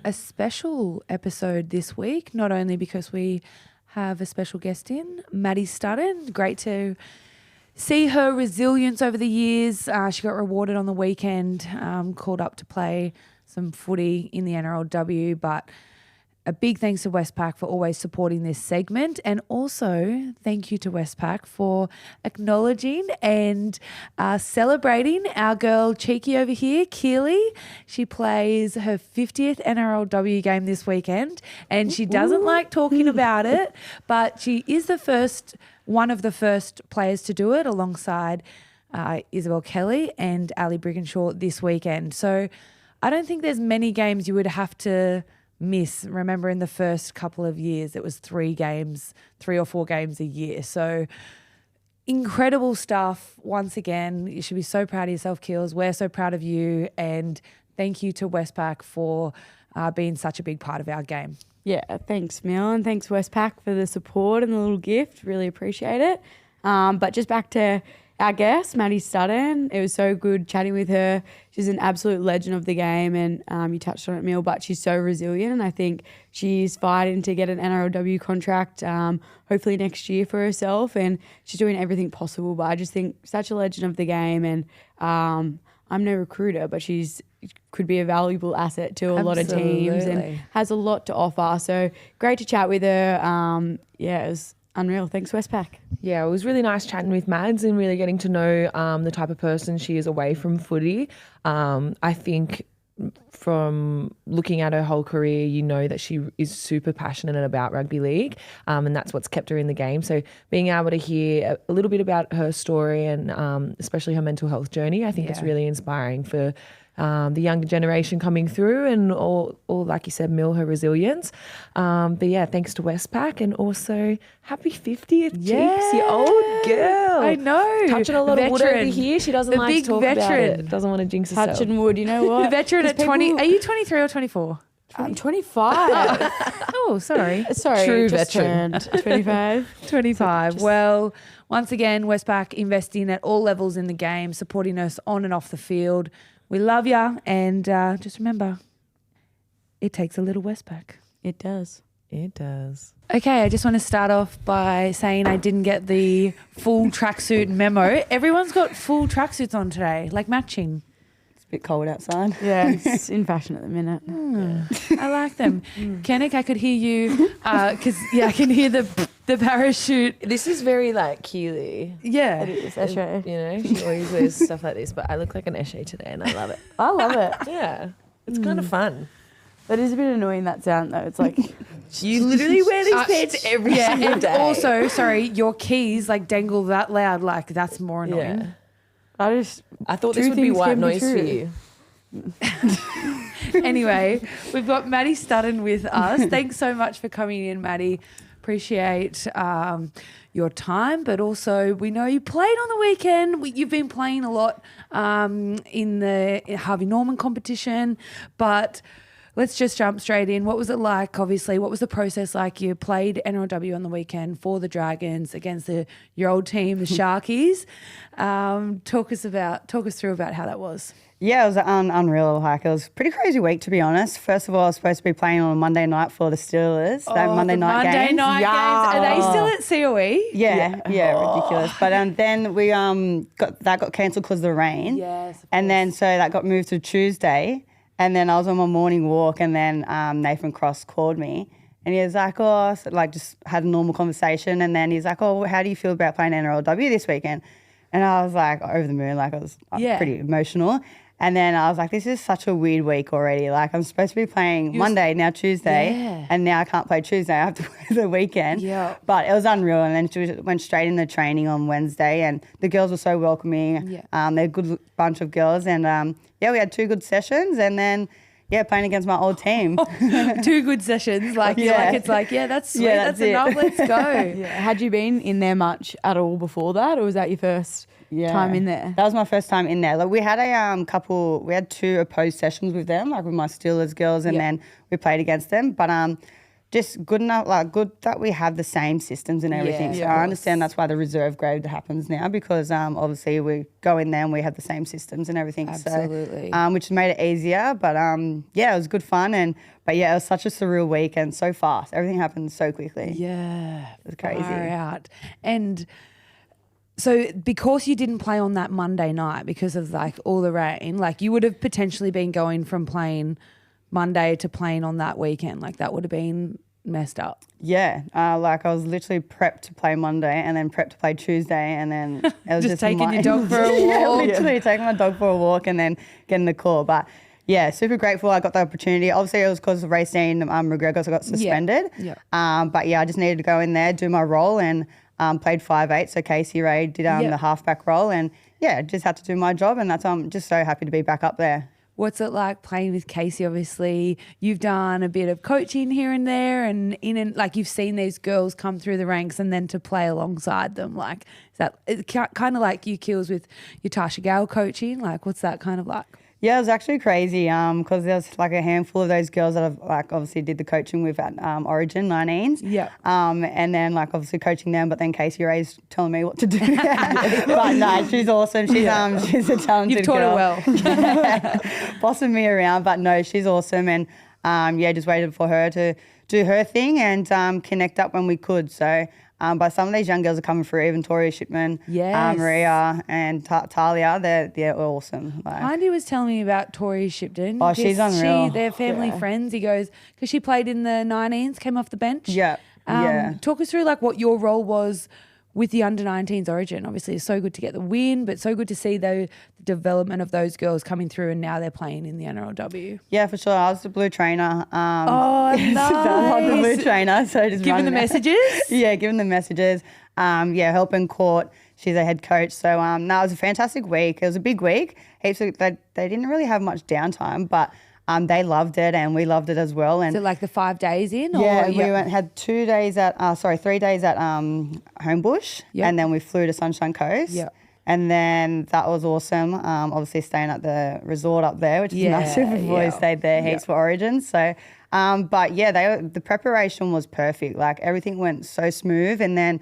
A special episode this week, not only because we have a special guest in, Maddie Studdon. Great to see her resilience over the years. She got rewarded on the weekend, called up to play some footy in the NRLW, but a big thanks to Westpac for always supporting this segment, and also thank you to Westpac for acknowledging and celebrating our girl Cheeky over here, Keeley. She plays her 50th NRLW game this weekend, and she doesn't like talking about it, but she is one of the first players to do it alongside Isabel Kelly and Ali Brigginshaw this weekend. So I don't think there's many games you would have to miss. Remember, in the first couple of years, it was 3 or 4 games a year. So incredible stuff. Once again, you should be so proud of yourself, Keels. We're so proud of you. And thank you to Westpac for being such a big part of our game. Yeah, thanks, Mill, and thanks, Westpac, for the support and the little gift. Really appreciate it. But just back to our guest, Maddie Studdon. It was so good chatting with her. She's an absolute legend of the game, and you touched on it, Mill, but she's so resilient, and I think she's fighting to get an NRLW contract hopefully next year for herself, and she's doing everything possible. But I just think such a legend of the game, and I'm no recruiter, but she's could be a valuable asset to a lot of teams and has a lot to offer. So great to chat with her. It was unreal. Thanks, Westpac. Yeah, it was really nice chatting with Mads and really getting to know the type of person she is away from footy. I think from looking at her whole career, you know that she is super passionate about rugby league, and that's what's kept her in the game. So being able to hear a little bit about her story and especially her mental health journey, I think it's really inspiring for the younger generation coming through, and all like you said, Mill, her resilience. But yeah, thanks to Westpac, and also happy 50th, Cheeks, you old girl. I know. Touching a lot of wood over here. She doesn't like to talk about it. Doesn't want to jinx herself. Touching wood, you know what? The veteran at 20. Are you 23 or 24? I'm 25. Oh, sorry. True just veteran. 25. 25. Well, once again, Westpac investing at all levels in the game, supporting us on and off the field. We love ya, and just remember, it takes a little Westpac. It does. It does. Okay, I just want to start off by saying I didn't get the full tracksuit memo. Everyone's got full tracksuits on today, like matching. It's a bit cold outside. Yeah, it's in fashion at the minute. I like them. Kernick, I could hear you, because I can hear the parachute. This is very like Keeley. Yeah. It is, Eshe. You know, she always wears stuff like this, but I look like an Eshe today and I love it. I love it. Yeah, it's kind of fun. That is a bit annoying, that sound, though. It's like... You literally wear these pants every single and day. also, sorry, your keys like dangle that loud, like that's more annoying. Yeah. I thought this would be white noise for you. Anyway, we've got Maddie Studdon with us. Thanks so much for coming in, Maddie. Appreciate your time, but also we know you played on the weekend. You've been playing a lot in the Harvey Norman competition, but let's just jump straight in. What was it like, obviously? What was the process like? You played NRLW on the weekend for the Dragons against your old team, the Sharkies. Talk us through about how that was. Yeah, it was unreal. Like, it was a pretty crazy week, to be honest. First of all, I was supposed to be playing on a Monday night for the Steelers. That Monday night games. Monday night games. Are they still at COE? Yeah, ridiculous. But then we got cancelled because of the rain. Yes. And then so that got moved to Tuesday. And then I was on my morning walk, and then Nathan Cross called me, and he was like, just had a normal conversation. And then he's like, oh, how do you feel about playing NRLW this weekend? And I was like, over the moon, like I was pretty emotional. And then I was like, this is such a weird week already. Like, I'm supposed to be playing Monday, now Tuesday, and now I can't play Tuesday. I have to play the weekend. Yeah. But it was unreal. And then she went straight into training on Wednesday, and the girls were so welcoming. Yeah. They're a good bunch of girls. And, we had 2 good sessions, and then, playing against my old team. 2 good sessions. That's sweet. That's enough. Let's go. Had you been in there much at all before that, or was that your first time in there? That was my first time in there. Like, we had we had 2 opposed sessions with them, like with my Steelers girls, and then we played against them. But just good enough, like good that we have the same systems and everything. So I understand that's why the reserve grade happens now, because obviously we go in there and we have the same systems and everything. Absolutely. So, which made it easier. But yeah, it was good fun. But yeah, it was such a surreal week and so fast. Everything happened so quickly. Yeah. It was crazy. Far out. And so because you didn't play on that Monday night because of like all the rain, like you would have potentially been going from playing Monday to playing on that weekend. Like that would have been messed up. Yeah, like I was literally prepped to play Monday and then prepped to play Tuesday, and then it was Just taking your dog for a yeah, walk. literally taking my dog for a walk and then getting the call. But yeah, super grateful I got the opportunity. Obviously, it was because of Racine McGregor got suspended. Yeah. But yeah, I just needed to go in there, do my role, and played 5'8". So Casey Ray did the halfback role, and yeah, just had to do my job, and I'm just so happy to be back up there. What's it like playing with Casey? Obviously, you've done a bit of coaching here and there, and like you've seen these girls come through the ranks, and then to play alongside them, like is that kind of like you Keels with your Tasha Gale coaching? Like, what's that kind of like? Yeah, it was actually crazy because there's like a handful of those girls that I've like obviously did the coaching with at Origin 19s. Yeah. And then like obviously coaching them, but then Casey Ray's telling me what to do. But no, she's awesome. She's a talented You've taught girl. her well. Bossing me around, but no, she's awesome. And yeah, just waited for her to do her thing and connect up when we could. So but some of these young girls are coming through, even Tori Shipman, Maria and Talia, they're awesome. Like, Andy was telling me about Tori Shipton. Oh, she's unreal. They're family friends. He goes, because she played in the 19s, came off the bench. Yeah. Talk us through like what your role was with the under-19s Origin. Obviously, it's so good to get the win, but so good to see the development of those girls coming through, and now they're playing in the NRLW. Yeah, for sure. I was the blue trainer. Oh, nice. I was the blue trainer. So just giving the messages? Yeah, giving the messages. Yeah, helping Court. She's a head coach. So no, it was a fantastic week. It was a big week. They didn't really have much downtime, but they loved it and we loved it as well. And so like the 5 days in? Yeah, we had 3 days at Homebush, and then we flew to Sunshine Coast. Yeah. And then that was awesome. Obviously staying at the resort up there, which is massive. We've always stayed there heaps for Origins. So, but yeah, the preparation was perfect. Like everything went so smooth. And then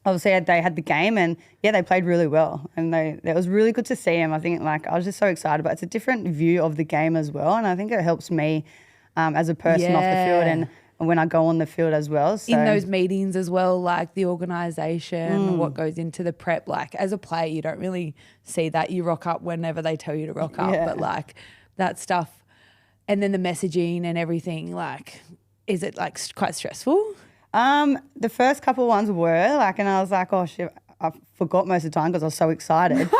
obviously they had the game, and yeah, they played really well. And it was really good to see them. I think like I was just so excited. But it's a different view of the game as well, and I think it helps me as a person off the field and when I go on the field as well. So. In those meetings as well, like the organisation, what goes into the prep. Like as a player, you don't really see that. You rock up whenever they tell you to rock up, but like that stuff, and then the messaging and everything. Like, is it like quite stressful? The first couple ones were like, and I was like, oh shit, I forgot most of the time because I was so excited. I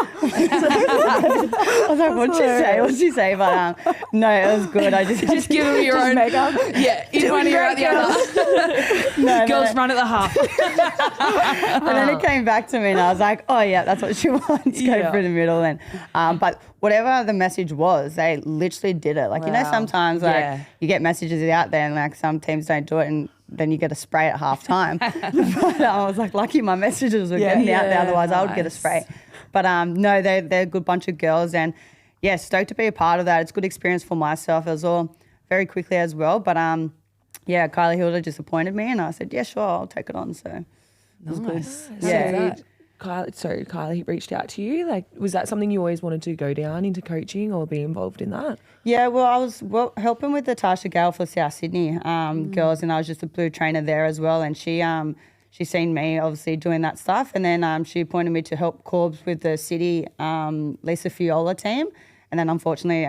was like, what'd she say? But no, it was good. I just give them your own makeup. Yeah, in one ear out the other. Girls run at the half. And then it came back to me and I was like, oh yeah, that's what she wants. Go through the middle. And but whatever the message was, they literally did it. Like, you know, sometimes like you get messages out there and like some teams don't do it and then you get a spray at half time. But I was like, lucky my messages were getting out there, otherwise I would get a spray. But no, they're a good bunch of girls, and yeah, stoked to be a part of that. It's a good experience for myself as well, very quickly as well. But yeah, Kylie Hilda just appointed me and I said, yeah, sure, I'll take it on. So it was good. Yeah. Kylie reached out to you. Like, was that something you always wanted to go down into coaching or be involved in that? Yeah, well, I was helping with the Tasha Gale for South Sydney girls, and I was just a blue trainer there as well. And she seen me obviously doing that stuff, and then she appointed me to help Corbs with the city Lisa Fiola team, and then unfortunately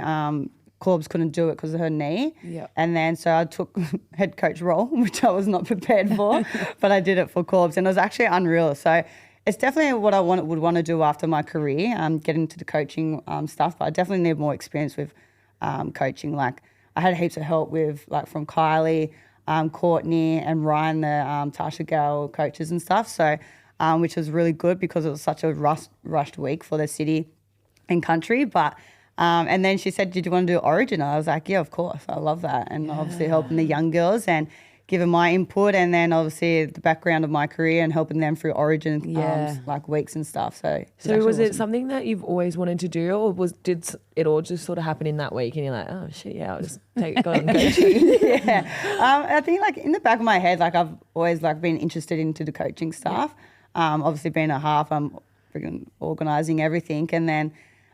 Corbs couldn't do it because of her knee. Yeah. And then so I took head coach role, which I was not prepared for, but I did it for Corbs, and it was actually unreal. So it's definitely what I would want to do after my career, get into the coaching stuff. But I definitely need more experience with coaching. Like I had heaps of help with like from Kylie, Courtney and Ryan, the Tasha Gale coaches and stuff. So which was really good because it was such a rushed week for the city and country. But and then she said, did you want to do Origin? I was like, yeah, of course. I love that. And obviously helping the young girls. And giving my input, and then obviously the background of my career and helping them through Origin like weeks and stuff. So was it something that you've always wanted to do, or did it all just sort of happen in that week and you're like, oh shit, yeah, I'll just go on coaching? I think like in the back of my head, like I've always like been interested into the coaching stuff. Obviously being a half, I'm freaking organising everything, and then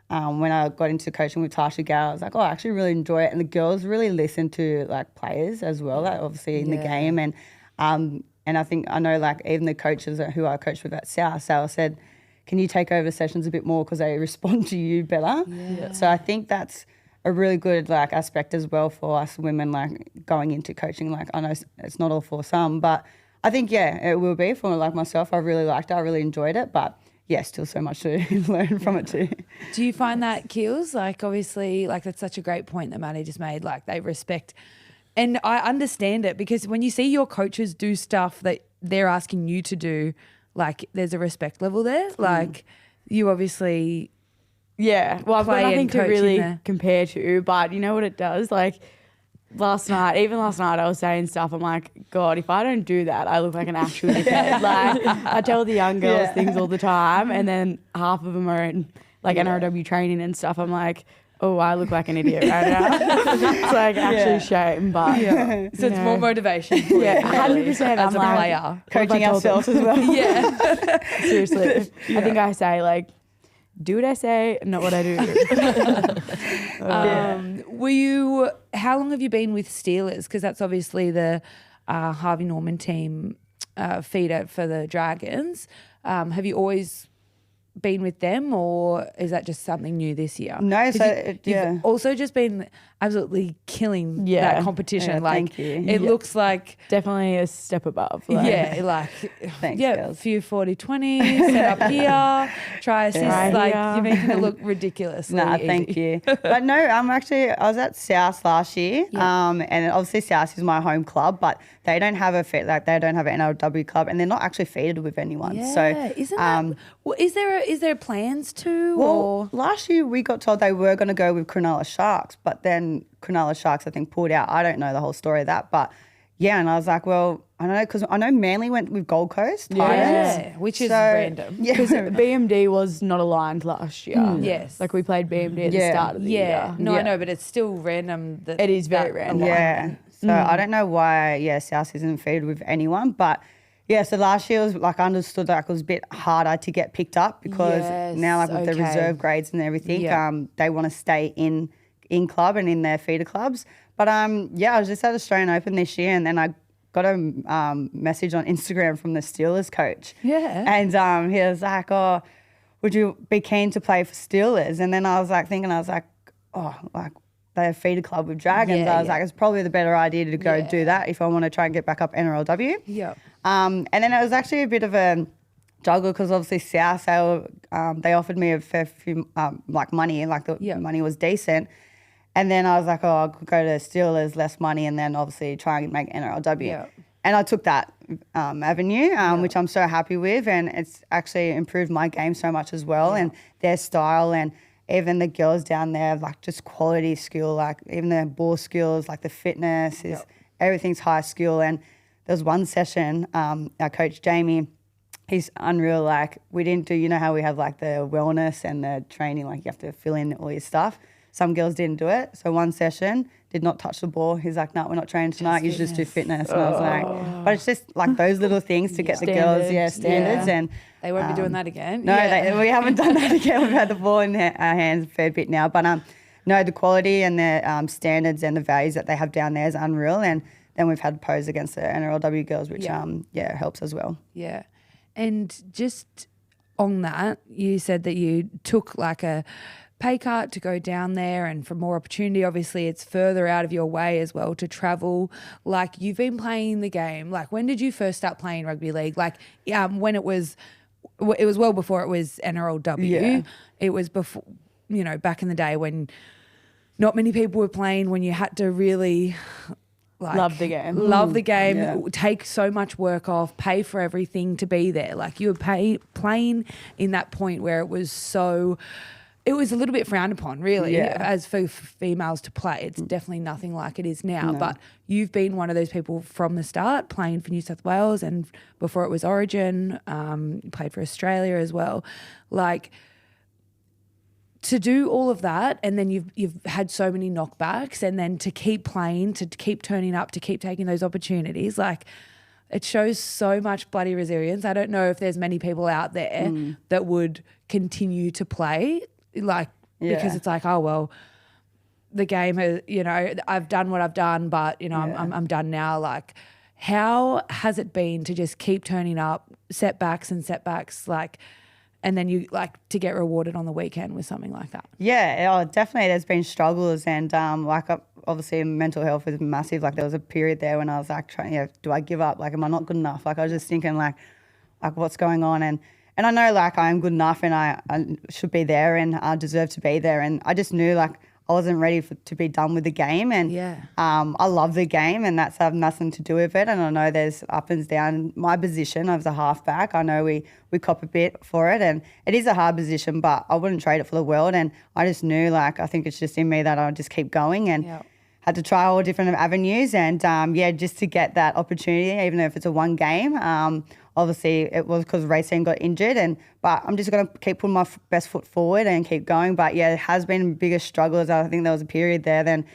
when I got into coaching with Tasha Gow, I was like, oh, I actually really enjoy it. And the girls really listen to like players as well, like obviously in the game. And I think I know like even the coaches who I coached with at South said, can you take over sessions a bit more because they respond to you better? Yeah. So I think that's a really good like aspect as well for us women like going into coaching. Like I know it's not all for some, but I think, it will be for like myself. I really liked it. I really enjoyed it, but still so much to learn from it too. Do you find that, Keels? Like, obviously, like that's such a great point that Maddie just made. Like, they respect, and I understand it because when you see your coaches do stuff that they're asking you to do, like, there's a respect level there. Like, you obviously, well, I've got play nothing and to coach in really there. compare to, but you know what it does, like. Last night I was saying stuff. I'm like, God, if I don't do that, I look like an actual dickhead. Like, I tell the young girls things all the time, and then half of them are in like NRLW training and stuff. I'm like, oh, I look like an idiot right now. It's like actually shame, but so it's more motivation. For 100%. as I'm a like, player, Coaching ourselves as well. Seriously, I think I say like, do what I say, not what I do. How long have you been with Steelers? Because that's obviously the Harvey Norman team feeder for the Dragons. Have you always been with them, or is that just something new this year? No, you've also just been absolutely killing that competition. Yeah, like thank you. it looks like definitely a step above. Like. Thanks, a girls. few 40-20 set up here, try assists. Like you're making it look ridiculously easy. Thank you. But no, I was at South last year, and obviously South is my home club, but they don't have they don't have an NRLW club, and they're not actually feeded with anyone. Yeah, so isn't that? Well, is there plans to? Well, or? last year we got told they were going to go with Cronulla Sharks, but then Cronulla Sharks, I think, pulled out. I don't know the whole story of that, but and I was like, well, I don't know, because I know Manly went with Gold Coast Titans. Which is random. Because BMD was not aligned last year. Yes. Like we played BMD at the start of the year. No, I know, but it's still random. It is very random. alignment. So I don't know why, South isn't feeded with anyone, but so last year was like I understood that it was a bit harder to get picked up because now like with the reserve grades and everything, they want to stay in club and in their feeder clubs. But I was just at Australian Open this year, and then I got a message on Instagram from the Steelers coach. Yeah. And he was like, oh, would you be keen to play for Steelers? And then I was like thinking, oh, like they have feeder club with Dragons. I was like, it's probably the better idea to go do that if I want to try and get back up NRLW. Yeah. And then it was actually a bit of a juggle because obviously South, they offered me a fair few money, like the money was decent. And then I was like, oh, I could go to Steelers, less money, and then obviously try and make NRLW. Yeah. And I took that avenue, which I'm so happy with, and it's actually improved my game so much as well, and their style, and even the girls down there, like just quality skill, like even their ball skills, like the fitness is everything's high skill. And there was one session, our coach Jamie, he's unreal. Like we didn't do, you know how we have like the wellness and the training, like you have to fill in all your stuff. Some girls didn't do it. So one session, did not touch the ball. He's like, no, we're not training tonight. You should just do fitness. And I was like, but it's just like those little things to get the girls, standards. And they won't be doing that again. No, we haven't done that again. We've had the ball in our hands a fair bit now. But no, the quality and the standards and the values that they have down there is unreal. And then we've had pose against the NRLW girls, which helps as well. Yeah. And just on that, you said that you took like a pay cut to go down there and for more opportunity. Obviously, it's further out of your way as well to travel. Like you've been playing the game. Like when did you first start playing rugby league? Like when it was well before it was NRLW. Yeah. It was before, back in the day when not many people were playing, when you had to really love the game, take so much work off, pay for everything to be there. Like you were playing in that point where it was so it was a little bit frowned upon, really, Yeah. as for females to play. It's definitely nothing like it is now. But you've been one of those people from the start, playing for New South Wales, and before it was Origin, you played for Australia as well. Like, to do all of that, and then you've had so many knockbacks, and then to keep playing, to keep turning up, to keep taking those opportunities, like, it shows so much bloody resilience. I don't know if there's many people out there that would continue to play, like, because it's like, oh, well, the game has, you know, I've done what I've done, but, you know, I'm done now. Like, how has it been to just keep turning up, setbacks, like, and then you, like, to get rewarded on the weekend with something like that? Yeah, definitely. There's been struggles, and obviously mental health is massive. Like, there was a period there when I was like, do I give up? Like, am I not good enough? Like, I was just thinking like what's going on? And I know, like, I am good enough, and I should be there, and I deserve to be there. And I just knew, like, I wasn't ready to be done with the game. And I love the game, and that's have nothing to do with it. And I know there's up and down. My position, I was a halfback. I know we cop a bit for it, and it is a hard position, but I wouldn't trade it for the world. And I just knew, like, I think it's just in me that I'll just keep going, and had to try all different avenues. And just to get that opportunity, even if it's a one game. Obviously, it was because Racine got injured, but I'm just going to keep putting my best foot forward and keep going. But, yeah, it has been biggest struggles. I think there was a period there then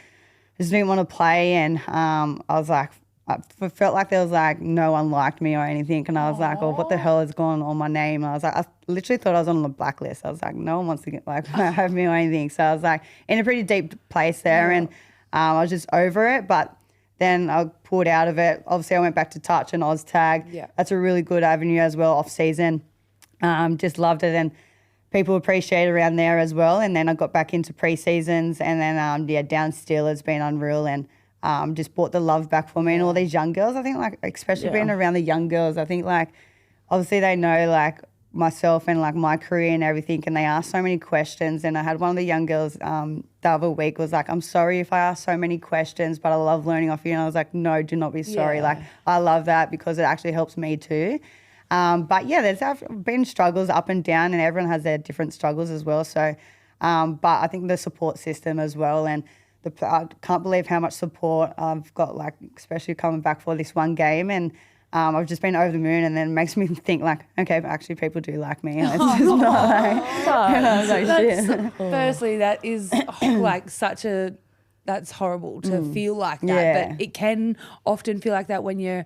I just didn't want to play, and I was like, I felt like there was, like, no one liked me or anything, and I was like, oh, what the hell is going on my name? And I was like, I literally thought I was on the blacklist. I was like, no one wants to get, like, have me or anything. So I was, like, in a pretty deep place there, and I was just over it. But then I pulled out of it. Obviously, I went back to touch and Oztag. Yeah. That's a really good avenue as well, off season. Just loved it, and people appreciate it around there as well. And then I got back into pre-seasons, and then, down still has been unreal, and just brought the love back for me and all these young girls. I think, like, especially being around the young girls, I think, like, obviously they know, like, myself and, like, my career and everything, and they ask so many questions. And I had one of the young girls the other week was like, I'm sorry if I ask so many questions, but I love learning off you. And I was like, no, do not be sorry. Like, I love that because it actually helps me too. But yeah, there's been struggles up and down, and everyone has their different struggles as well. So, but I think the support system as well, and I can't believe how much support I've got, like, especially coming back for this one game. And I've just been over the moon, and then it makes me think, like, okay, but actually people do like me. It's just not like, I was like, shit. Firstly, that is like that's horrible to feel like that. But it can often feel like that when you're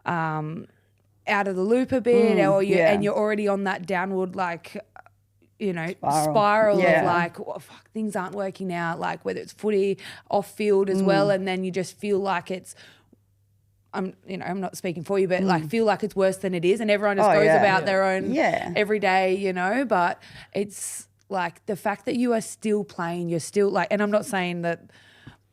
out of the loop a bit, or and you're already on that downward, like, you know, spiral of, like, oh, fuck, things aren't working out, like, whether it's footy, off field as well, and then you just feel like it's, I'm not speaking for you, but like, feel like it's worse than it is, and everyone just goes about their own every day, you know. But it's like the fact that you are still playing, you're still, like, and I'm not saying that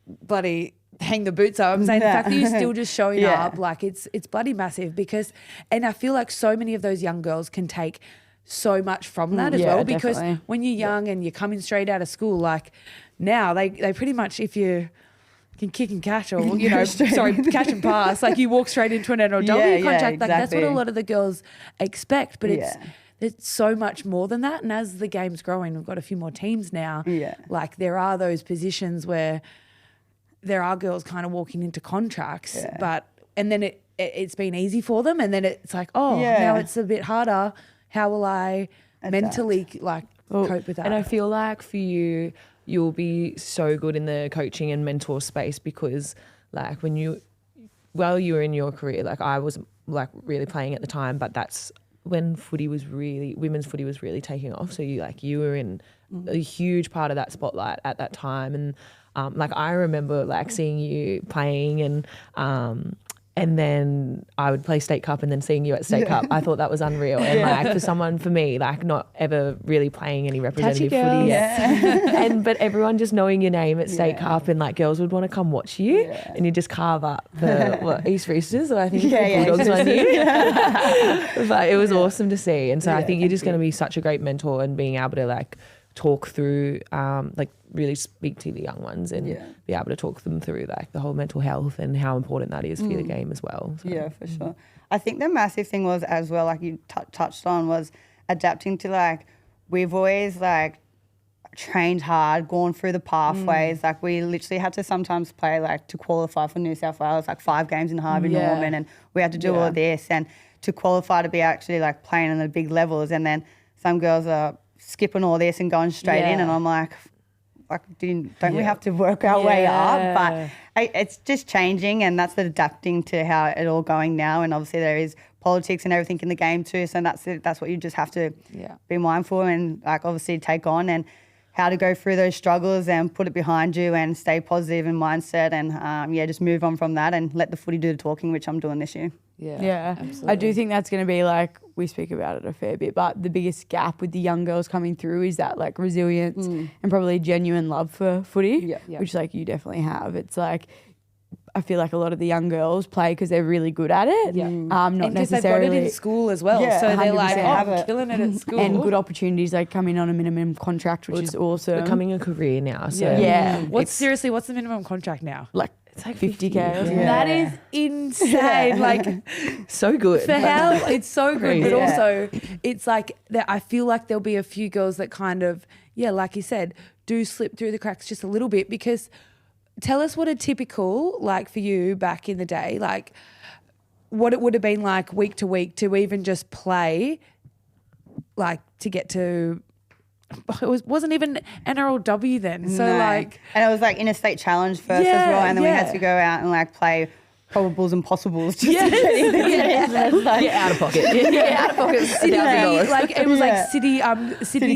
bloody hang the boots up. I'm saying the fact that you're still just showing up, like, it's bloody massive, because, and I feel like so many of those young girls can take so much from that as well, because when you're young and you're coming straight out of school, like, now they pretty much, if you can kick and catch, or, you know, catch and pass, like, you walk straight into an NRLW contract. Like, that's what a lot of the girls expect, but it's so much more than that. And as the game's growing, we've got a few more teams now. Like, there are those positions where there are girls kind of walking into contracts, and then it's been easy for them, and then it's like, now it's a bit harder. How will I mentally, like, cope with that? And I feel like for you, you'll be so good in the coaching and mentor space, because, like, while you were in your career, like, I was, like, really playing at the time, but that's when women's footy was really taking off. So you were in a huge part of that spotlight at that time. And like, I remember, like, seeing you playing, and then I would play State Cup, and then seeing you at State Cup, I thought that was unreal. And like, for me, like, not ever really playing any representative footy yet. But everyone just knowing your name at State Cup, and, like, girls would want to come watch you, and you just carve up the East Roosters, or I think Bulldogs on you. But it was awesome to see. And so I think you're just going to be such a great mentor, and being able to, like, talk through, like, really speak to the young ones, and be able to talk them through, like, the whole mental health and how important that is for the game as well. So. Yeah, for sure. I think the massive thing was as well, like you touched on, was adapting to, like, we've always, like, trained hard, gone through the pathways. Like we literally had to sometimes play like to qualify for New South Wales, like 5 games in Harvey Norman, and we had to do all this and to qualify to be actually like playing on the big levels. And then some girls are skipping all this and going straight in, and I'm like don't we have to work our way up? But it's just changing, and that's adapting to how it all going now. And obviously there is politics and everything in the game too, so that's what you just have to be mindful and like obviously take on, and how to go through those struggles and put it behind you and stay positive in mindset, and just move on from that and let the footy do the talking, which I'm doing this year. Yeah, absolutely. I do think that's going to be like, we speak about it a fair bit, but the biggest gap with the young girls coming through is that like resilience and probably genuine love for footy, which like you definitely have. It's like, I feel like a lot of the young girls play because they're really good at it. Not and necessarily. they've got it in school as well. Yeah, so they're like, 100%. I'm killing it at school. And good opportunities, like coming on a minimum contract, which is awesome. Becoming a career now. So What's the minimum contract now? Like it's like 50K. That is insane. Like so good. for how it's so good, but Yeah. also it's like that. I feel like there'll be a few girls that kind of, like you said, do slip through the cracks just a little bit. Because tell us what a typical, like for you back in the day, like what it would have been like week to week to even just play, like to get to. It wasn't even NRLW then, so like, and it was like interstate challenge first as well, and then we had to go out and like play probables and possibles just to get in. Out of pocket. out of pocket. City, like it was like city,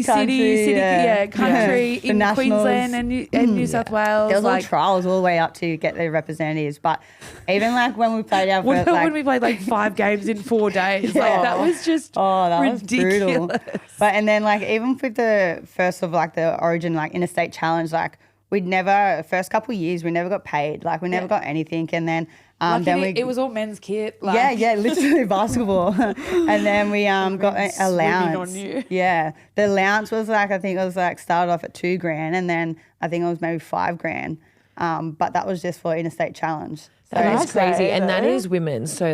country The in nationals. Queensland and New South Wales. There was like all trials all the way up to get the representatives, but even like when we played our first, when we played like 5 games in 4 days, like that was just that ridiculous. was brutal. But and then like even with the first of like the Origin like interstate challenge, like we'd never first couple of years we never got paid, like we never got anything, and then it was all men's kit. Like. Literally basketball. And then we got an allowance. On you. Yeah, the allowance was like, I think it was like started off at $2,000, and then I think it was maybe $5,000. But that was just for interstate challenge. So That is I'd crazy, say and that though. is women. So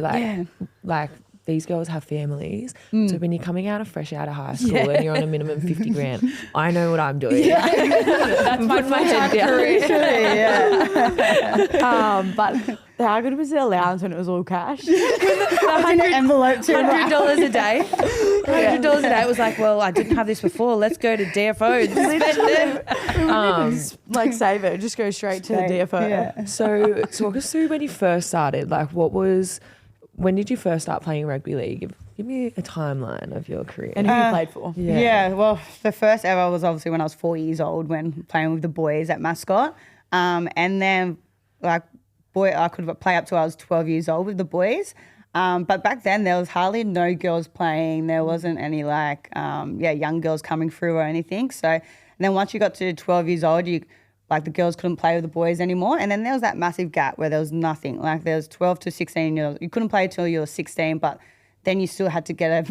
like these girls have families. So when you're coming fresh out of high school and you're on a minimum $50,000, I know what I'm doing. That's my full-time career. But how good was the allowance when it was all cash? in an envelope too. $100 a day. $100 a day. It was like, well, I didn't have this before. Let's go to DFO and spend it. Like save it, just go straight to the DFO. Yeah. So talk us through when you first started. Like when did you first start playing rugby league? Give me a timeline of your career. And who you played for? Yeah, well, the first ever was obviously when I was 4 years old when playing with the boys at Mascot. And then I could play up till I was 12 years old with the boys. But back then there was hardly no girls playing. There wasn't any young girls coming through or anything. So and then once you got to 12 years old, the girls couldn't play with the boys anymore. And then there was that massive gap where there was nothing. Like there was 12 to 16 years. You couldn't play till you were 16, but then you still had to get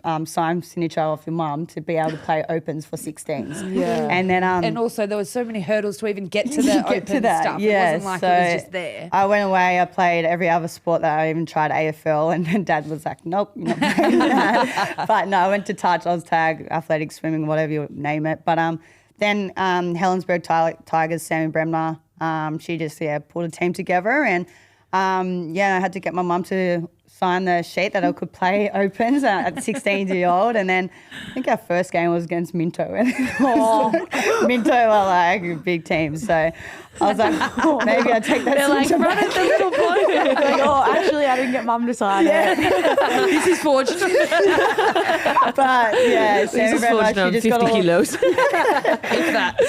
a signed signature off your mum to be able to play opens for 16s. Yeah. And then And also there was so many hurdles to even get to the open stuff. Yeah, It wasn't like so it was just there. I went away, I played every other sport that I even tried AFL, and then Dad was like, nope, you're not playing that. But no, I went to touch, Oztag, athletics, swimming, whatever you name it. But then Helensburgh Tigers, Sammy Bremner, she just pulled a team together, and I had to get my mum to sign the sheet that I could play opens at 16 years old. And then I think our first game was against Minto. And Minto were like a big team. So I was like, maybe I'll take that. They're like, run at the little boy. Like, actually, I didn't get mum to sign it. This is fortunate. But this Sammy is Bremner, fortunate. she just 50 got all, kilos.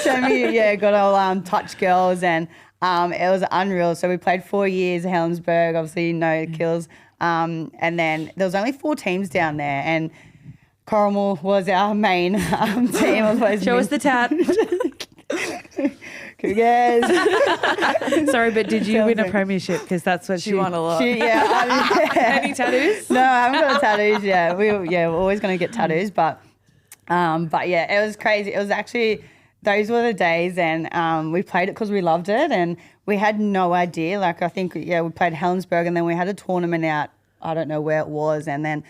Sammy, got all touch girls, and it was unreal. So we played 4 years at Helensburgh, obviously no kills. And then there was only 4 teams down there, and Corrimal was our main team. Show us the tat. Cougars. Sorry, but did you win a premiership? Because that's what she Won a lot. Any tattoos? No, I haven't got tattoos yet. We're always going to get tattoos, but it was crazy. It was actually, those were the days, and we played it because we loved it, and we had no idea. Like I think, we played Helensburgh, and then we had a tournament out, I don't know where it was, and then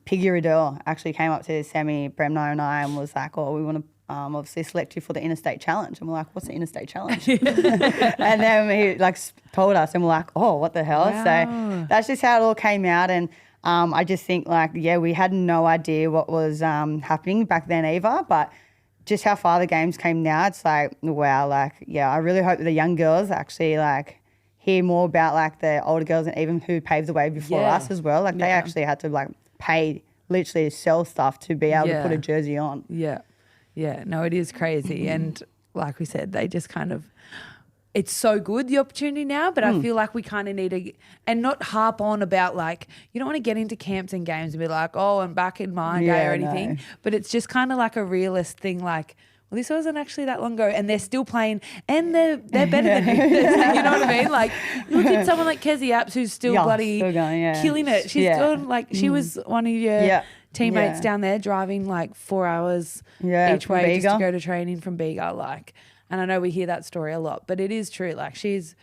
Piggy Riddell actually came up to Sammy Bremner and I and was like, we want to obviously select you for the interstate challenge. And we're like, what's the interstate challenge? And then he like told us and we're like, oh, what the hell? Wow. So that's just how it all came out. And I just think like, yeah, we had no idea what was happening back then either, but just how far the games came now, it's like, wow, like, yeah, I really hope that the young girls actually like hear more about like the older girls and even who paved the way before us as well. Like they actually had to like pay, literally sell stuff to be able to put a jersey on. Yeah. Yeah. No, it is crazy. And like we said, they just kind of, it's so good, the opportunity now, but I feel like we kind of need to, and not harp on about like, you don't want to get into camps and games and be like, oh, I'm back in my day or anything. But it's just kind of like a realist thing like, well, this wasn't actually that long ago and they're still playing and they're better than you. You know what I mean? Like, look at someone like Kezzy Apps who's still bloody still going, killing it. She's doing like, she was one of your teammates down there driving like 4 hours each way just to go to training from Bega. Like, and I know we hear that story a lot, but it is true. Like she's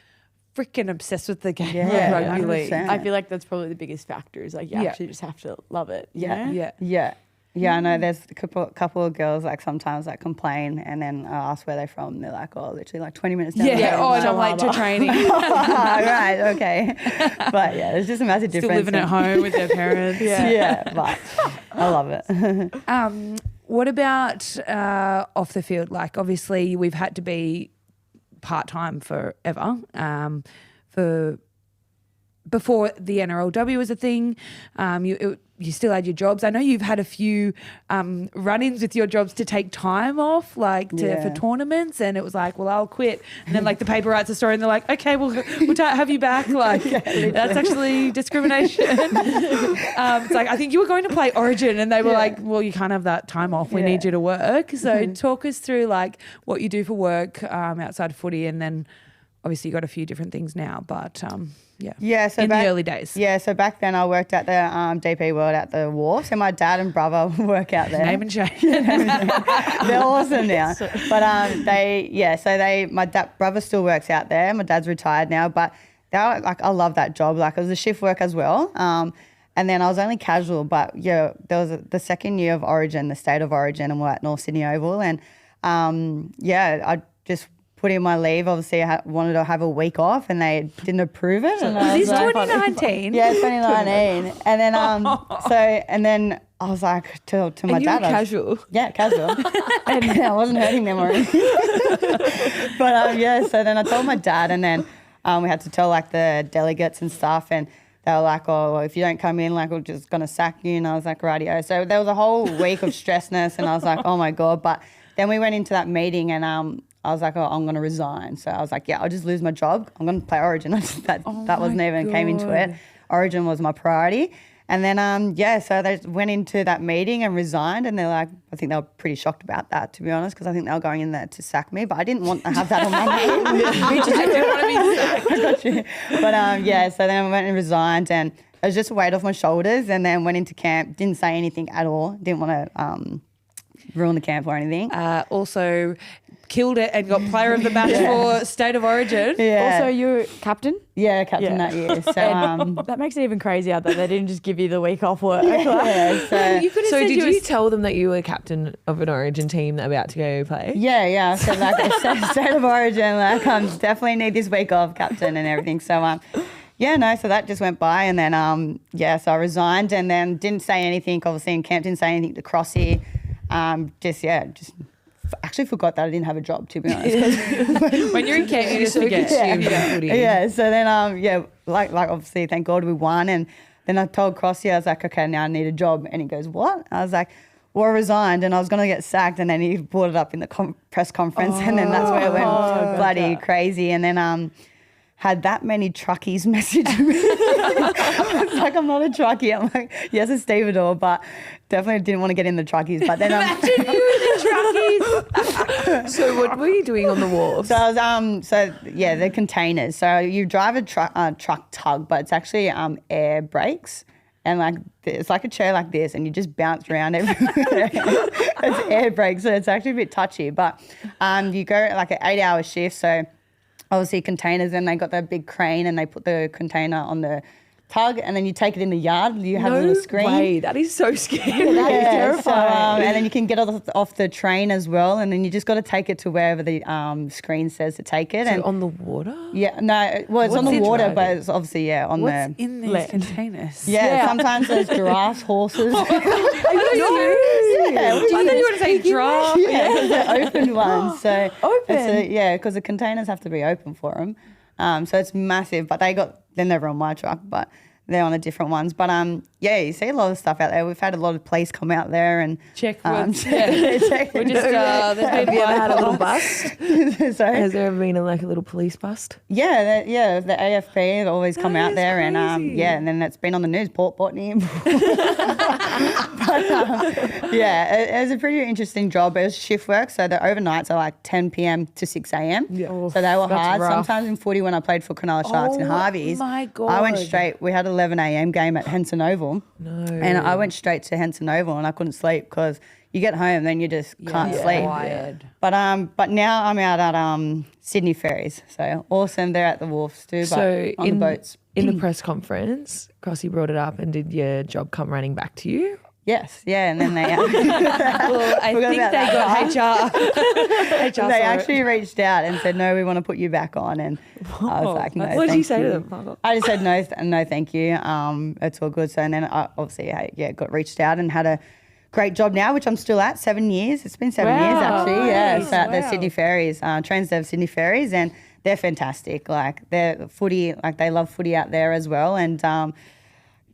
freaking obsessed with the game of rugby league. I feel like that's probably the biggest factor is like you actually just have to love it. Yeah, I know there's a couple of girls like sometimes like complain and then I ask where they're from and they're like, oh, literally like 20 minutes down the road. Oh, and I'm late to training. Right, okay. But yeah, there's just a massive difference. Still living at home with their parents. But I love it. What about off the field? Like obviously we've had to be part-time forever before the NRLW was a thing. You still had your jobs. I know you've had a few run-ins with your jobs to take time off, like for tournaments, and it was like, well, I'll quit. And then like the paper writes a story, and they're like, okay, we'll have you back. Like that's actually discrimination. It's like I think you were going to play Origin, and they were like, well, you can't have that time off. We need you to work. So talk us through like what you do for work outside of footy, and then obviously you got a few different things now, but so in the early days. Yeah, so back then I worked at the DP World at the Wharf. So my dad and brother work out there. Name and shame. They're awesome now. But my brother still works out there. My dad's retired now, but I love that job. Like it was a shift work as well. And then I was only casual, but there was the second year of Origin, the state of Origin, and we're at North Sydney Oval. And I just put in my leave. Obviously, I wanted to have a week off, and they didn't approve it. And was this 2019? Yeah, 2019. And then and then I was like to my and dad. You were casual. Casual. And I wasn't hurting them or anything. But so then I told my dad, and then we had to tell like the delegates and stuff, and they were like, oh, well, if you don't come in, like we're just gonna sack you. And I was like, rightio. So there was a whole week of stressness, and I was like, oh my God. But then we went into that meeting, and I was like, oh, I'm going to resign. So I was like, I'll just lose my job. I'm going to play Origin. That wasn't even came into it. Origin was my priority. And then, so they went into that meeting and resigned. And they're like, I think they were pretty shocked about that, to be honest, because I think they were going in there to sack me. But I didn't want to have that on my name. I didn't want to be sacked. I got you. But, so then I went and resigned, and it was just a weight off my shoulders, and then went into camp, didn't say anything at all, didn't want to ruin the camp or anything. Also killed it and got player of the match for State of Origin. Yeah. Also, you're captain? Yeah, captain that year. So that makes it even crazier that they didn't just give you the week off work. so did you tell them that you were captain of an Origin team about to go play? Yeah. So like State of Origin, like definitely need this week off, captain and everything. So so that just went by, and then so I resigned, and then didn't say anything. Obviously in camp, didn't say anything to Crossy. Just actually forgot that I didn't have a job, to be honest. When you're in camp, you just forget. So then like obviously thank God we won, and then I told Crossy, I was like, okay, now I need a job, and he goes, what? I was like, well, I resigned and I was going to get sacked, and then he brought it up in the press conference, and then that's where it went bloody crazy, and then had that many truckies message me. I was like, I'm not a truckie. I'm like, yes, a stevedore, but definitely didn't want to get in the truckies. But then imagine you in the truckies. So what were you doing on the wharf? So I was the containers. So you drive a truck tug, but it's actually air brakes. And like it's like a chair like this, and you just bounce around everywhere. It's air brakes, so it's actually a bit touchy. But you go like an 8-hour shift, so obviously containers, and they got that big crane, and they put the container on the tug, and then you take it in the yard. You have a little screen. Way. That is so scary. That is terrifying. And then you can get off the train as well, and then you just got to take it to wherever the screen says to take it. So and on the water? yeah, no, well, it's on the water, but it's obviously on What's the in these land. containers? yeah. Sometimes there's giraffes, horses. Yeah, I thought you were going to say draft. Yeah, because they're open ones. So Open? yeah, because the containers have to be open for them. So it's massive. But they're never on my truck, but they're on the different ones. But yeah, you see a lot of stuff out there. We've had a lot of police come out there and Check check We're just, there's been Have you ever had a little bust? Sorry. Has there ever been a little police bust? Yeah, the AFP have always come out there and and then that's been on the news, Port Botany. It was a pretty interesting job. It was shift work, so the overnights are like 10 p.m. to 6 a.m. Yeah. So they were That's hard. rough. Sometimes in footy when I played for Cronulla Sharks and Harveys, my I went God. straight. We had 11 a.m. game at Henson Oval. No. And I went straight to Henson Oval and I couldn't sleep because you get home then you just can't sleep. Wired. But now I'm out at Sydney Ferries. So awesome. They're at the wharfs too, but So on the boats. In the press conference, Crossy brought it up, and did your job come running back to you? Yes, yeah, and then they Well, I Forgot think about they got HR. HR they saw actually it. reached out and said, no, we want to put you back on. And I was like, no, What did you thank say to them, Margot? I just said, no, thank you. It's all good. So and then I obviously got reached out and had a great job now, which I'm still at, 7 years. It's been 7 years actually. Yeah, so at the Sydney Ferries, Transdev Sydney Ferries, and they're fantastic. Like they're footy, like they love footy out there as well. And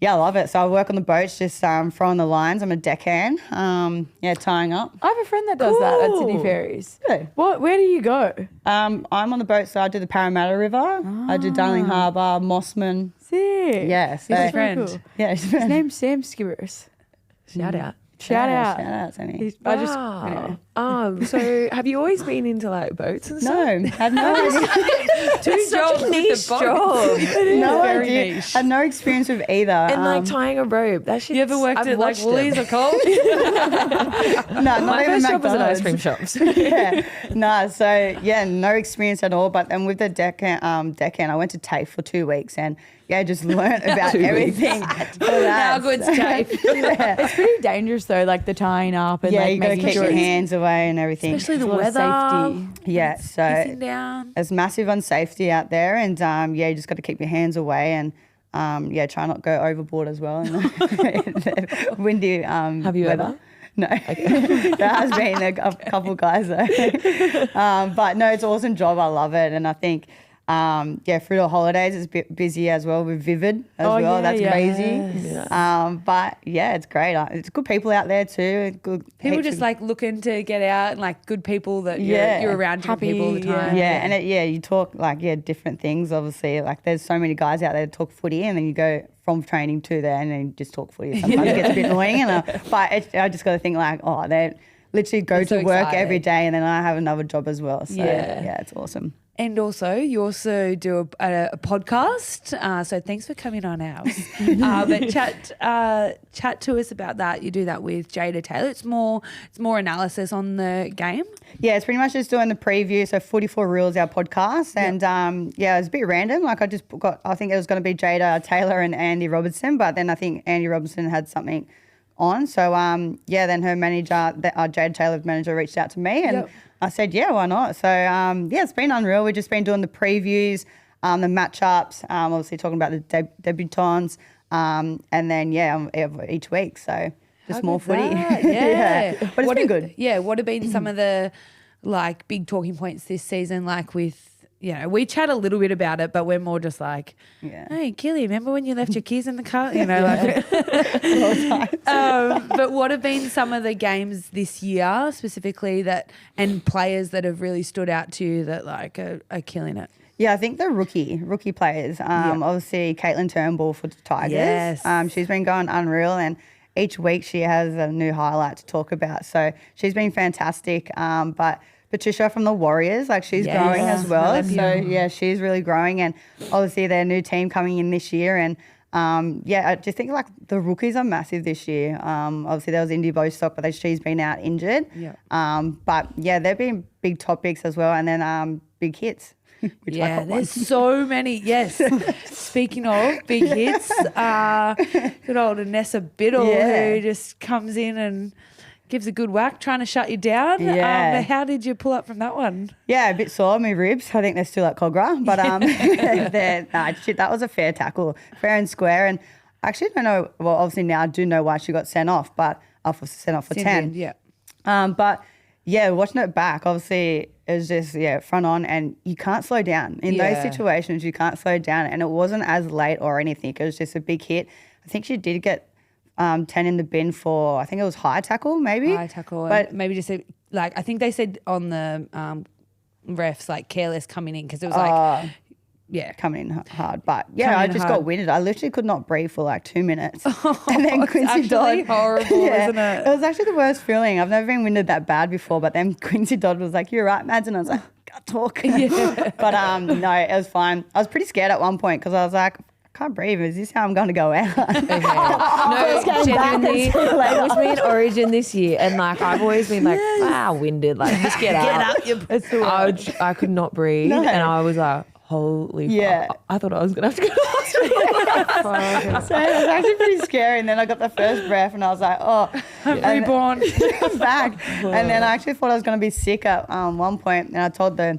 I love it. So I work on the boats, just throwing the lines. I'm a deckhand. Tying up. I have a friend that does that at Sydney Cool. Ferries. Really? Where do you go? I'm on the boat, so I do the Parramatta River. I do Darling Harbour, Mossman. Sick. Yeah, so His friend. Cool. yeah, His name's Sam Skibberus. Shout out. Shout out. Shout out, Sammy. He's- I just anyway. So have you always been into like boats and stuff? No, had no idea. Two jobs with niche the boat. job. no very idea. niche. Had no experience with either. And like tying a rope. That shit. You ever worked at like Woolies or Coles? no, not My even first job was at ice McDonald's. cream shops. No experience at all. But then with the deckhand, I went to TAFE for 2 weeks and just learnt about 2 weeks. everything. How good's tape? It's pretty dangerous though, like the tying up and Yeah, like you got to making keep sure your it's hands away and everything. Especially the a lot of weather. safety. Yeah, so Pissing down. there's massive unsafety out there, and you just got to keep your hands away and try not to go overboard as well. And the windy. Have you weather. ever? No, there has been a couple guys though. But no, it's an awesome job. I love it, and I think. Through the holidays, it's a bit busy as well with Vivid as well. yeah, That's yeah. crazy. But it's great. It's good people out there too. Good People heaps just of- like looking to get out and like good people that Yeah. you're around different Happy, people all the time. you talk like different things. Obviously, like there's so many guys out there that talk footy, and then you go from training to there, and then you just talk footy. Sometimes it gets a bit annoying, I just got to think like, they literally go It's so to work exciting. every day, and then I have another job as well. So Yeah. it's awesome. And also, you also do a podcast. So thanks for coming on ours. But chat to us about that. You do that with Jada Taylor. It's more analysis on the game. Yeah, it's pretty much just doing the preview. So 44 Reels, our podcast. And it was a bit random. Like I think it was going to be Jada Taylor and Andy Robertson, but then I think Andy Robertson had something on. So then her manager, Jada Taylor's manager, reached out to me and I said, yeah, why not? So it's been unreal. We've just been doing the previews, the matchups, obviously talking about the debutants, and then each week. So just more footy. Yeah. But it's been good. Yeah. What have been some of the like big talking points this season? Like with, we chat a little bit about it, but we're more just like, hey, Keeley, remember when you left your keys in the car? But what have been some of the games this year specifically and players that have really stood out to you that like are killing it? Yeah, I think the rookie players. Obviously, Caitlin Turnbull for the Tigers. Yes. She's been going unreal, and each week she has a new highlight to talk about. So she's been fantastic. But Patricia from the Warriors, like she's growing as well. So she's really growing, and obviously their new team coming in this year. And I just think like the rookies are massive this year. Obviously there was Indy Bostock, but she's been out injured. But they've been big topics as well, and then big hits. which I Yeah, got one. there's so many. Yes. Speaking of big hits, good old Anessa Biddle Yeah. who just comes in and gives a good whack trying to shut you down. Yeah. How did you pull up from that one? Yeah, a bit sore, my ribs. I think they're still at Cogra. But that was a fair tackle, fair and square. And I actually don't know, well, obviously now I do know why she got sent off, but sent off for 10. Yeah. But yeah, watching it back, obviously it was just, front on, and you can't slow down. In those situations, you can't slow down. And it wasn't as late or anything. It was just a big hit. I think she did get 10 in the bin for, I think it was high tackle maybe. High tackle. But maybe just I think they said on the refs, like careless coming in because it was like, coming in hard. But yeah, Coming I in just hard. got winded. I literally could not breathe for like 2 minutes. And then It's Quincy actually Dodd. horrible, isn't it? It was actually the worst feeling. I've never been winded that bad before. But then Quincy Dodd was like, "You're right, Mads," and I was like, "Can't talk." But no, it was fine. I was pretty scared at one point because I was like, I can't breathe. Is this how I'm going to go out? No, genuinely, that was me in Origin this year, and like I've always been like, winded. Like just get out. I could not breathe, No. and I was like, holy fuck. I thought I was gonna have to go to the hospital. So it was actually pretty scary. And then I got the first breath and I was like, oh. I'm reborn. I'm back. And then I actually thought I was going to be sick at one point. And I told the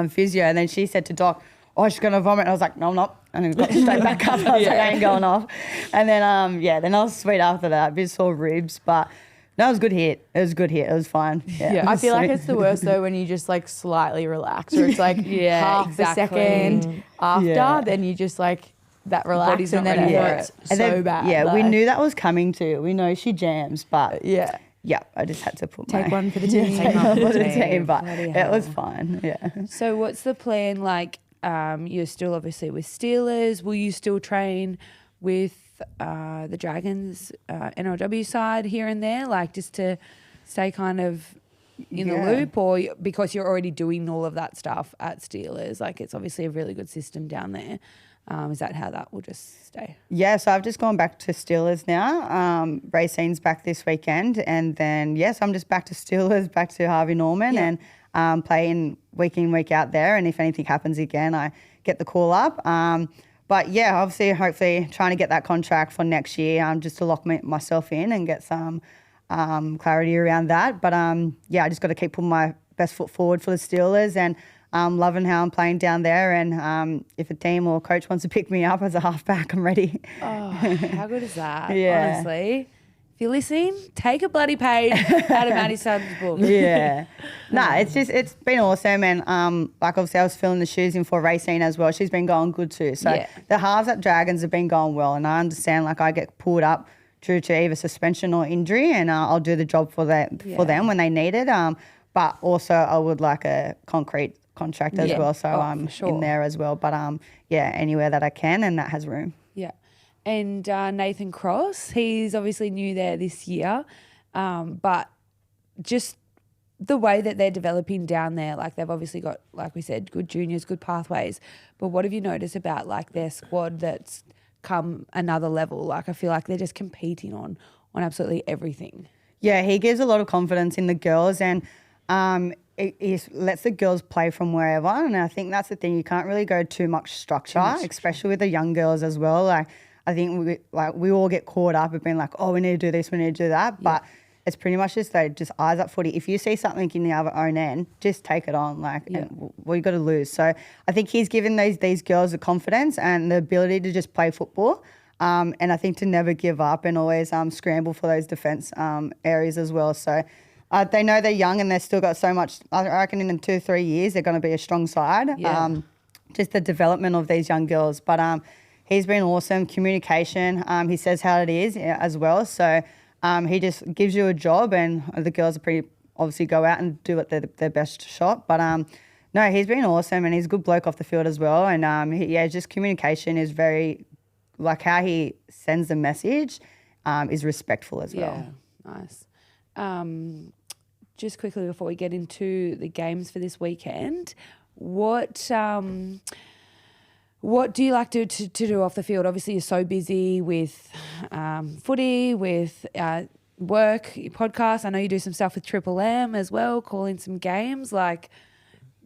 physio, and then she said to Doc, "Oh, she's going to vomit." And I was like, "No, I'm not." And then got straight back up. I was like, I ain't going off. And then, then I was sweet after that. A bit sore ribs. But no, it was a good hit. It was a good hit. It was fine. Yeah. I feel like it's the worst though when you just like slightly relax, or it's like half a second after, then you just like that relax Body's and not then ready it for hurts it. so then, bad. Yeah, we though. knew that was coming too. We know she jams, but Yeah. I just had to put Take my one for the team. take one for the team. team, but Bloody it was hell. fine. Yeah. So what's the plan? Like, you're still obviously with Steelers. Will you still train with the Dragons NRLW side here and there, like just to stay kind of in the loop, or because you're already doing all of that stuff at Steelers? Like, it's obviously a really good system down there. Is that how that will just stay? Yeah, so I've just gone back to Steelers now. Racine's back this weekend, and then I'm just back to Steelers, back to Harvey Norman, and playing week in, week out there. And if anything happens again, I get the call up. But yeah, obviously, hopefully, trying to get that contract for next year, just to lock myself in and get some clarity around that. But I just got to keep putting my best foot forward for the Steelers, and loving how I'm playing down there. And if a team or coach wants to pick me up as a halfback, I'm ready. Oh, how good is that? Yeah. Honestly, if you're listening, take a bloody page out of Maddie Studdon's book. Yeah. It's been awesome. And like obviously I was filling the shoes in for Racine as well. She's been going good too. So the halves at Dragons have been going well. And I understand like I get pulled up due to either suspension or injury, and I'll do the job for them when they need it. But also I would like a concrete contract as well. So I'm in there as well. But anywhere that I can and that has room. Yeah. And Nathan Cross, he's obviously new there this year, but just the way that they're developing down there, like they've obviously got, like we said, good juniors, good pathways. But what have you noticed about like their squad that's come another level? Like I feel like they're just competing on absolutely everything. Yeah, he gives a lot of confidence in the girls, and it lets the girls play from wherever. And I think that's the thing. You can't really go too much structure, especially with the young girls as well. Like I think we all get caught up at being like, oh, we need to do this, we need to do that. But it's pretty much just eyes up footy. If you see something in the other own end, just take it on. And what you got to lose. So I think he's given these girls the confidence and the ability to just play football. And I think to never give up and always scramble for those defence areas as well. So they know they're young and they've still got so much. I reckon in 2-3 years they're going to be a strong side. Just the development of these young girls. But he's been awesome. Communication. He says how it is as well. So he just gives you a job, and the girls are pretty obviously go out and do it their best shot. But no, he's been awesome, and he's a good bloke off the field as well. And just communication is very, like how he sends the message is respectful as well. Yeah, nice. Just quickly before we get into the games for this weekend, what do you like to do off the field? Obviously, you're so busy with footy, with work, your podcast. I know you do some stuff with Triple M as well, calling some games. Like,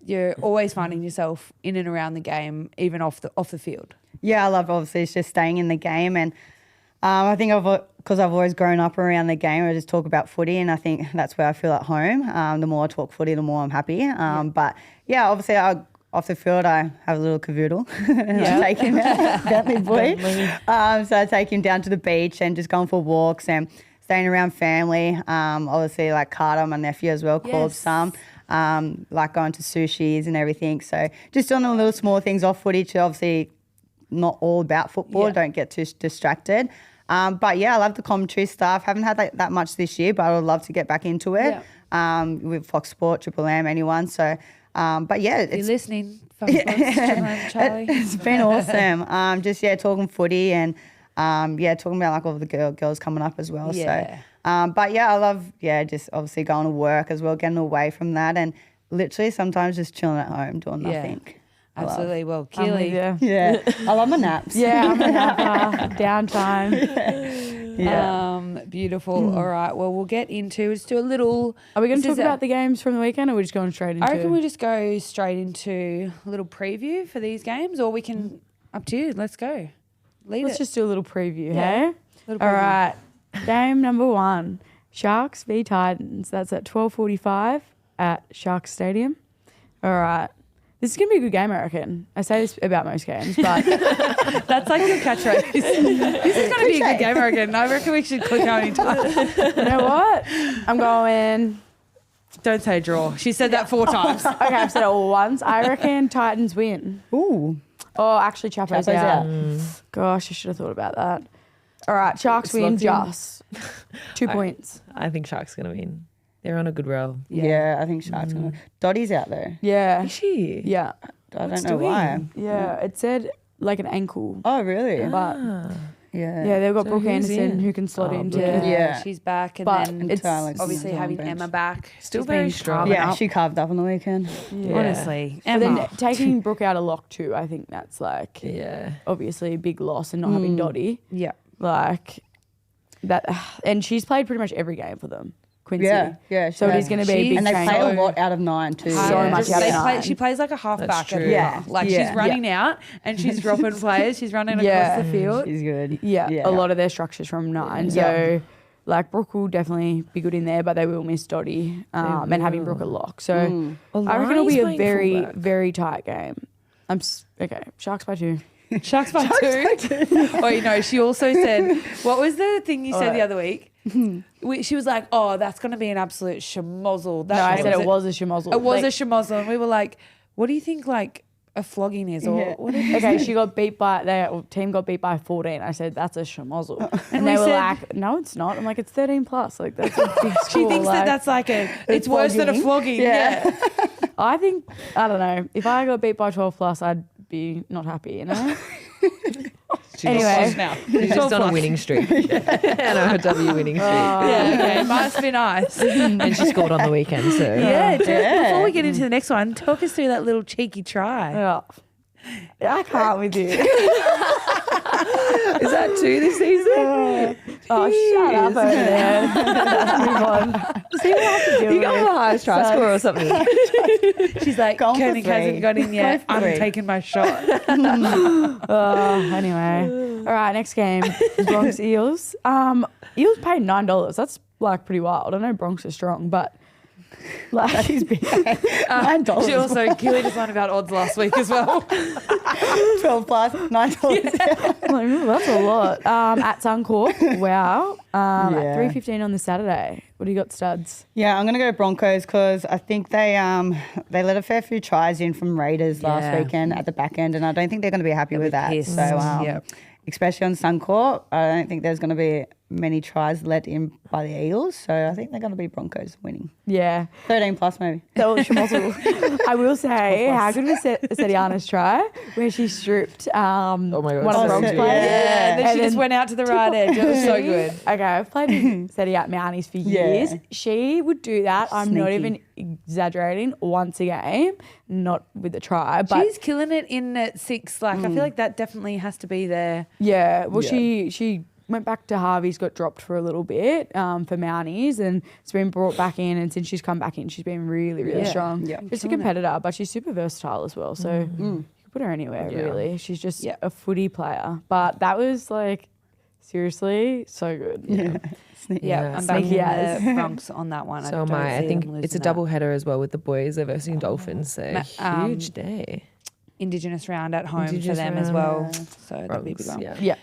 you're always finding yourself in and around the game, even off the field. Yeah, I love obviously it's just staying in the game, and I think because I've always grown up around the game, I just talk about footy, and I think that's where I feel at home. The more I talk footy, the more I'm happy. But yeah, obviously off the field, I have a little cavoodle. I take him out, Bentley boy. So I take him down to the beach and just going for walks and staying around family. Obviously, like Carter, my nephew as well, called some. Like going to sushis and everything. So just doing the little small things off footage. Obviously, not all about football. Don't get too distracted. But yeah, I love the commentary stuff. Haven't had that much this year, but I would love to get back into it. With Fox Sport, Triple M, anyone. So, but yeah, You're listening, Fox Sports, Charlie. it's been awesome. Just talking footy and talking about like all the girls coming up as well. Yeah. So, but yeah, I love just obviously going to work as well, getting away from that, and literally sometimes just chilling at home doing nothing. Absolutely. Well, Keeley. Yeah, I love my naps. Yeah, I'm a napper. Downtime. Beautiful. All right. Well, we'll get into. Let's do a little. Are we going to talk about the games from the weekend, or are we just going straight into? I reckon we just go straight into a little preview for these games, or we can. Up to you. Let's go. Let's just do a little preview, hey? Little All preview. right. Game number 1, Sharks v Titans. That's at 12:45 at Sharks Stadium. All right. This is going to be a good game, I reckon. I say this about most games, but That's like your catchphrase. This is going to be a good game, I reckon. I reckon we should click how many times. you know what? I'm going... Don't say draw. She said that 4 times. Okay, I've said it all once. I reckon Titans win. Ooh. Oh, actually, Chapo's Chapo's out. out. Gosh, I should have thought about that. All right, Sharks It's win locked in. just 2 points. I think Sharks going to win. They're on a good roll. Yeah, I think Sharks gonna. Dotty's out there. Yeah. Is she? Yeah. I don't know why. Yeah. It said like an ankle. Oh, really? But Yeah. they've got So Brooke who's Anderson in? who can slot Oh, into. Brooke. Yeah. She's back, and But then it's obviously on having bench. Emma back. Still She's very been strong. carving Yeah, up. she carved up on the weekend. Yeah. Honestly, But Emma. then taking Brooke out of lock too, I think that's like Yeah. obviously a big loss, and not having Dottie. Yeah. Like that, and she's played pretty much every game for them. Quincy. Yeah. So it is going to be a big And they change. play a lot out of 9 too. So much out of 9. She plays like a halfback. true. Yeah. Like Yeah. she's running out and she's dropping players. She's running Yeah. across the field. She's good. Yeah, a lot of their structures from 9. So, like, Brooke will definitely be good in there, but they will miss Dottie and having Brooke at lock. So, I reckon it'll be a very, very tight game. Okay, Sharks by 2. Sharks by 2. Wait, no, she also said, what was the thing you said the other week? She was like, oh, that's going to be an absolute schmozzle. No, I said it was a schmozzle. It was a schmozzle. And we were like, what do you think, like, a flogging is? Or what did you Okay, she got beat by, their team got beat by 14. I said, that's a schmozzle. And they we were said- like, no, it's not. I'm like, it's 13 plus. Like, that's a big score. She thinks that that's like it's worse than a flogging. Yeah. I think, I don't know. If I got beat by 12 plus, I'd be not happy, you know? Anyway. Now. She's just on a winning streak. NRLW winning streak. Yeah, okay. Must be nice. And she scored on the weekend, so. Yeah, before we get into the next one, talk us through that little cheeky try. Yeah. I can't with you. Is that 2 this season? Oh, shut up over there. Let's move on. See what I have to do You got with. the highest try score or something. She's like, Gone for Kernick 3. hasn't got in yet. Go for I'm 3. taking my shot. Anyway. All right, next game. Bronx Eels. Eels paid $9. That's like pretty wild. I know Bronx are strong, but like She's big. $9. She also, Keeley just learned about odds last week as well. 12 plus, $9. like, ooh, that's a lot. At Suncorp, wow. At Yeah. 3:15 on the Saturday. What do you got, Studs? Yeah, I'm gonna go Broncos because I think they let a fair few tries in from Raiders last Yeah. weekend at the back end, and I don't think they're gonna be happy with that. pissed. So, Yep. especially on Suncorp, I don't think there's gonna be many tries let in by the Eels. So I think they're gonna be Broncos winning. Yeah. 13 plus maybe. That was schmozzle. I will say, how good was Setiana's try where she stripped my God, one of the so Bronx good. players? Yeah, and then she And just went out to the right edge. It was so good. Okay, I've played with Seti at Mounties for years. She would do that. I'm not Sneaky. even exaggerating. Once a game, not with the try, but She's killing it in at 6. Like, I feel like that definitely has to be there. yeah. Well, she went back to Harvey's, got dropped for a little bit for Mounties, and it's been brought back in. And since she's come back in, she's been really, really strong. Yeah. Just a competitor, but she's super versatile as well. So you can put her anywhere, really. She's just a footy player. But that was like, seriously, so good. Yeah, I'm backing the Bronx on that one. So am I. I think it's a double header as well with the boys. They're versing Dolphins. So huge day. Indigenous round at home for them as well. So that'll be a big one. Yeah.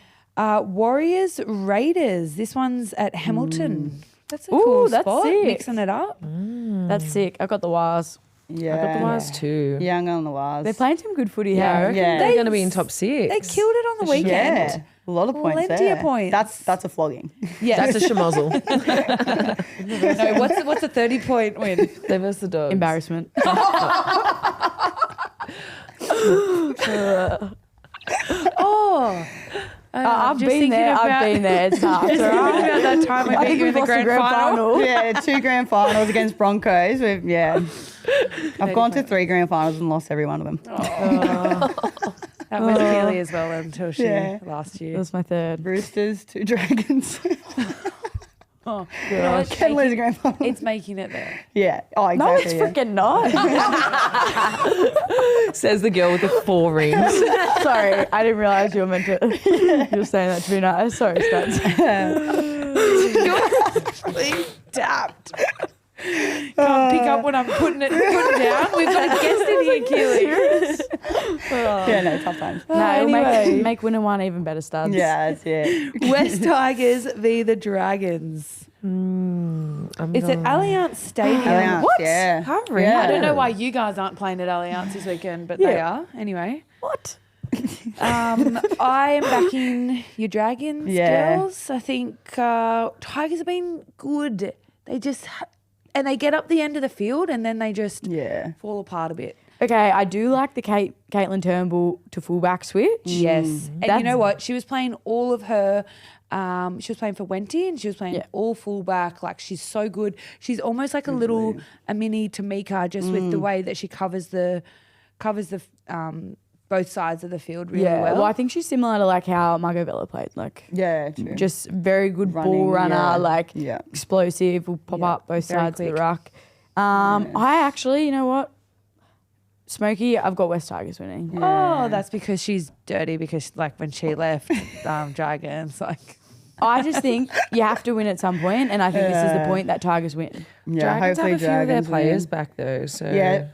Warriors Raiders. This one's at Hamilton. That's a cool that's spot. sick. Mixing it up. That's sick. I got the Wires. Yeah. I got the Wires too. Yeah, I'm going the Wires. They're playing some good footy. Yeah, I here. reckon they're going to be in top 6. They killed it on the weekend. Yeah. A lot of points Plenty there. of points. That's a flogging. Yeah. That's a schmozzle. No, what's a 30-point win? They versus the Dogs. Embarrassment. I've been there. It's tough. Just thinking about that time I beat you in the lost the grand final. Yeah, 2 grand finals against Broncos. I've gone to 3 grand finals and lost every one of them. That was Keeley as well until she last year. That was my third. Roosters, 2 Dragons. Oh, Can lose a grand final. It's making it there. Yeah. Oh, No, exactly. it's freaking not. Says the girl with the 4 rings. Sorry, I didn't realise you were meant to. You were saying that to be nice. Sorry, Studs. You're tapped. Can't pick up when I'm putting it down. We've got a guest in here, Keeley. Yeah, no, tough times. No, it'll Anyway. make winner one even better, Studs. Yeah, that's it. West Tigers v the Dragons. It's at Allianz Stadium. Allianz, What? yeah. Hurry. Yeah. I don't know why you guys aren't playing at Allianz this weekend, but they are. Anyway. What? I am backing your Dragons, girls. I think Tigers have been good. They just... And they get up the end of the field and then they just fall apart a bit. Okay, I do like the Caitlin Turnbull to fullback switch. Yes. And you know what? She was playing all of her... she was playing for Wenty and she was playing all fullback. Like, she's so good. She's almost like a mini Tamika, just with the way that she covers the both sides of the field really well. Well, I think she's similar to like how Margot Vella played. Like, true. just very good Running, ball runner, explosive, will pop up both very sides of quick. the ruck. I actually, you know what? Smokey, I've got West Tigers winning. Oh, that's because she's dirty because like when she left Dragons, like... I just think you have to win at some point, and I think this is the point that Tigers win. Yeah, Dragons hopefully have a few of their Dragons players win. back though. So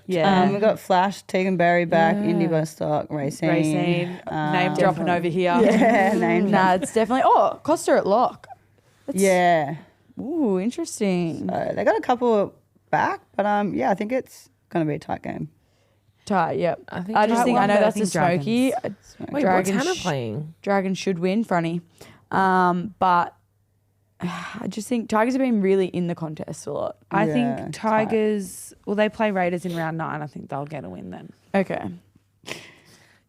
We've got Flash, Tegan Berry back, Indy Bostock, Racine. name dropping over here. Yeah, name Nah, it's definitely... Oh, Costa at lock. Yeah. Ooh, interesting. They got a couple back, but I think it's going to be a tight game. Tight, yep. I think I just think, I know that's a Dragons. Smokey. Wait, what's Hannah playing? Dragons should win, Fronty. But I just think Tigers have been really in the contest a lot. I Yeah, think Tigers... Well, they play Raiders in round 9. I think they'll get a win then. Okay.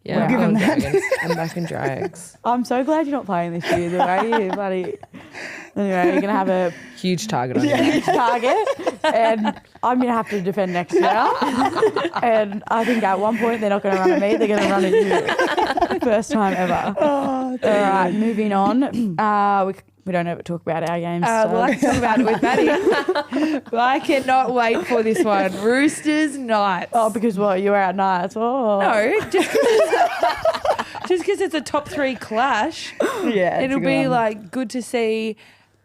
Yeah, We'll give them that. Dragons. I'm back in Drags. I'm so glad you're not playing this year. The way you bloody... Anyway, you're going to have a Huge target on you. huge target, and I'm going to have to defend next year. And I think at one point they're not going to run at me, they're going to run at you. First time ever. All right, moving on. We don't ever talk about our games. Well, I can talk about it with Maddie. But I cannot wait for this one. Roosters Knights. Oh, because what? You were at nights. Oh. No, just because it's a top 3 clash. Yeah. It'll be like good to see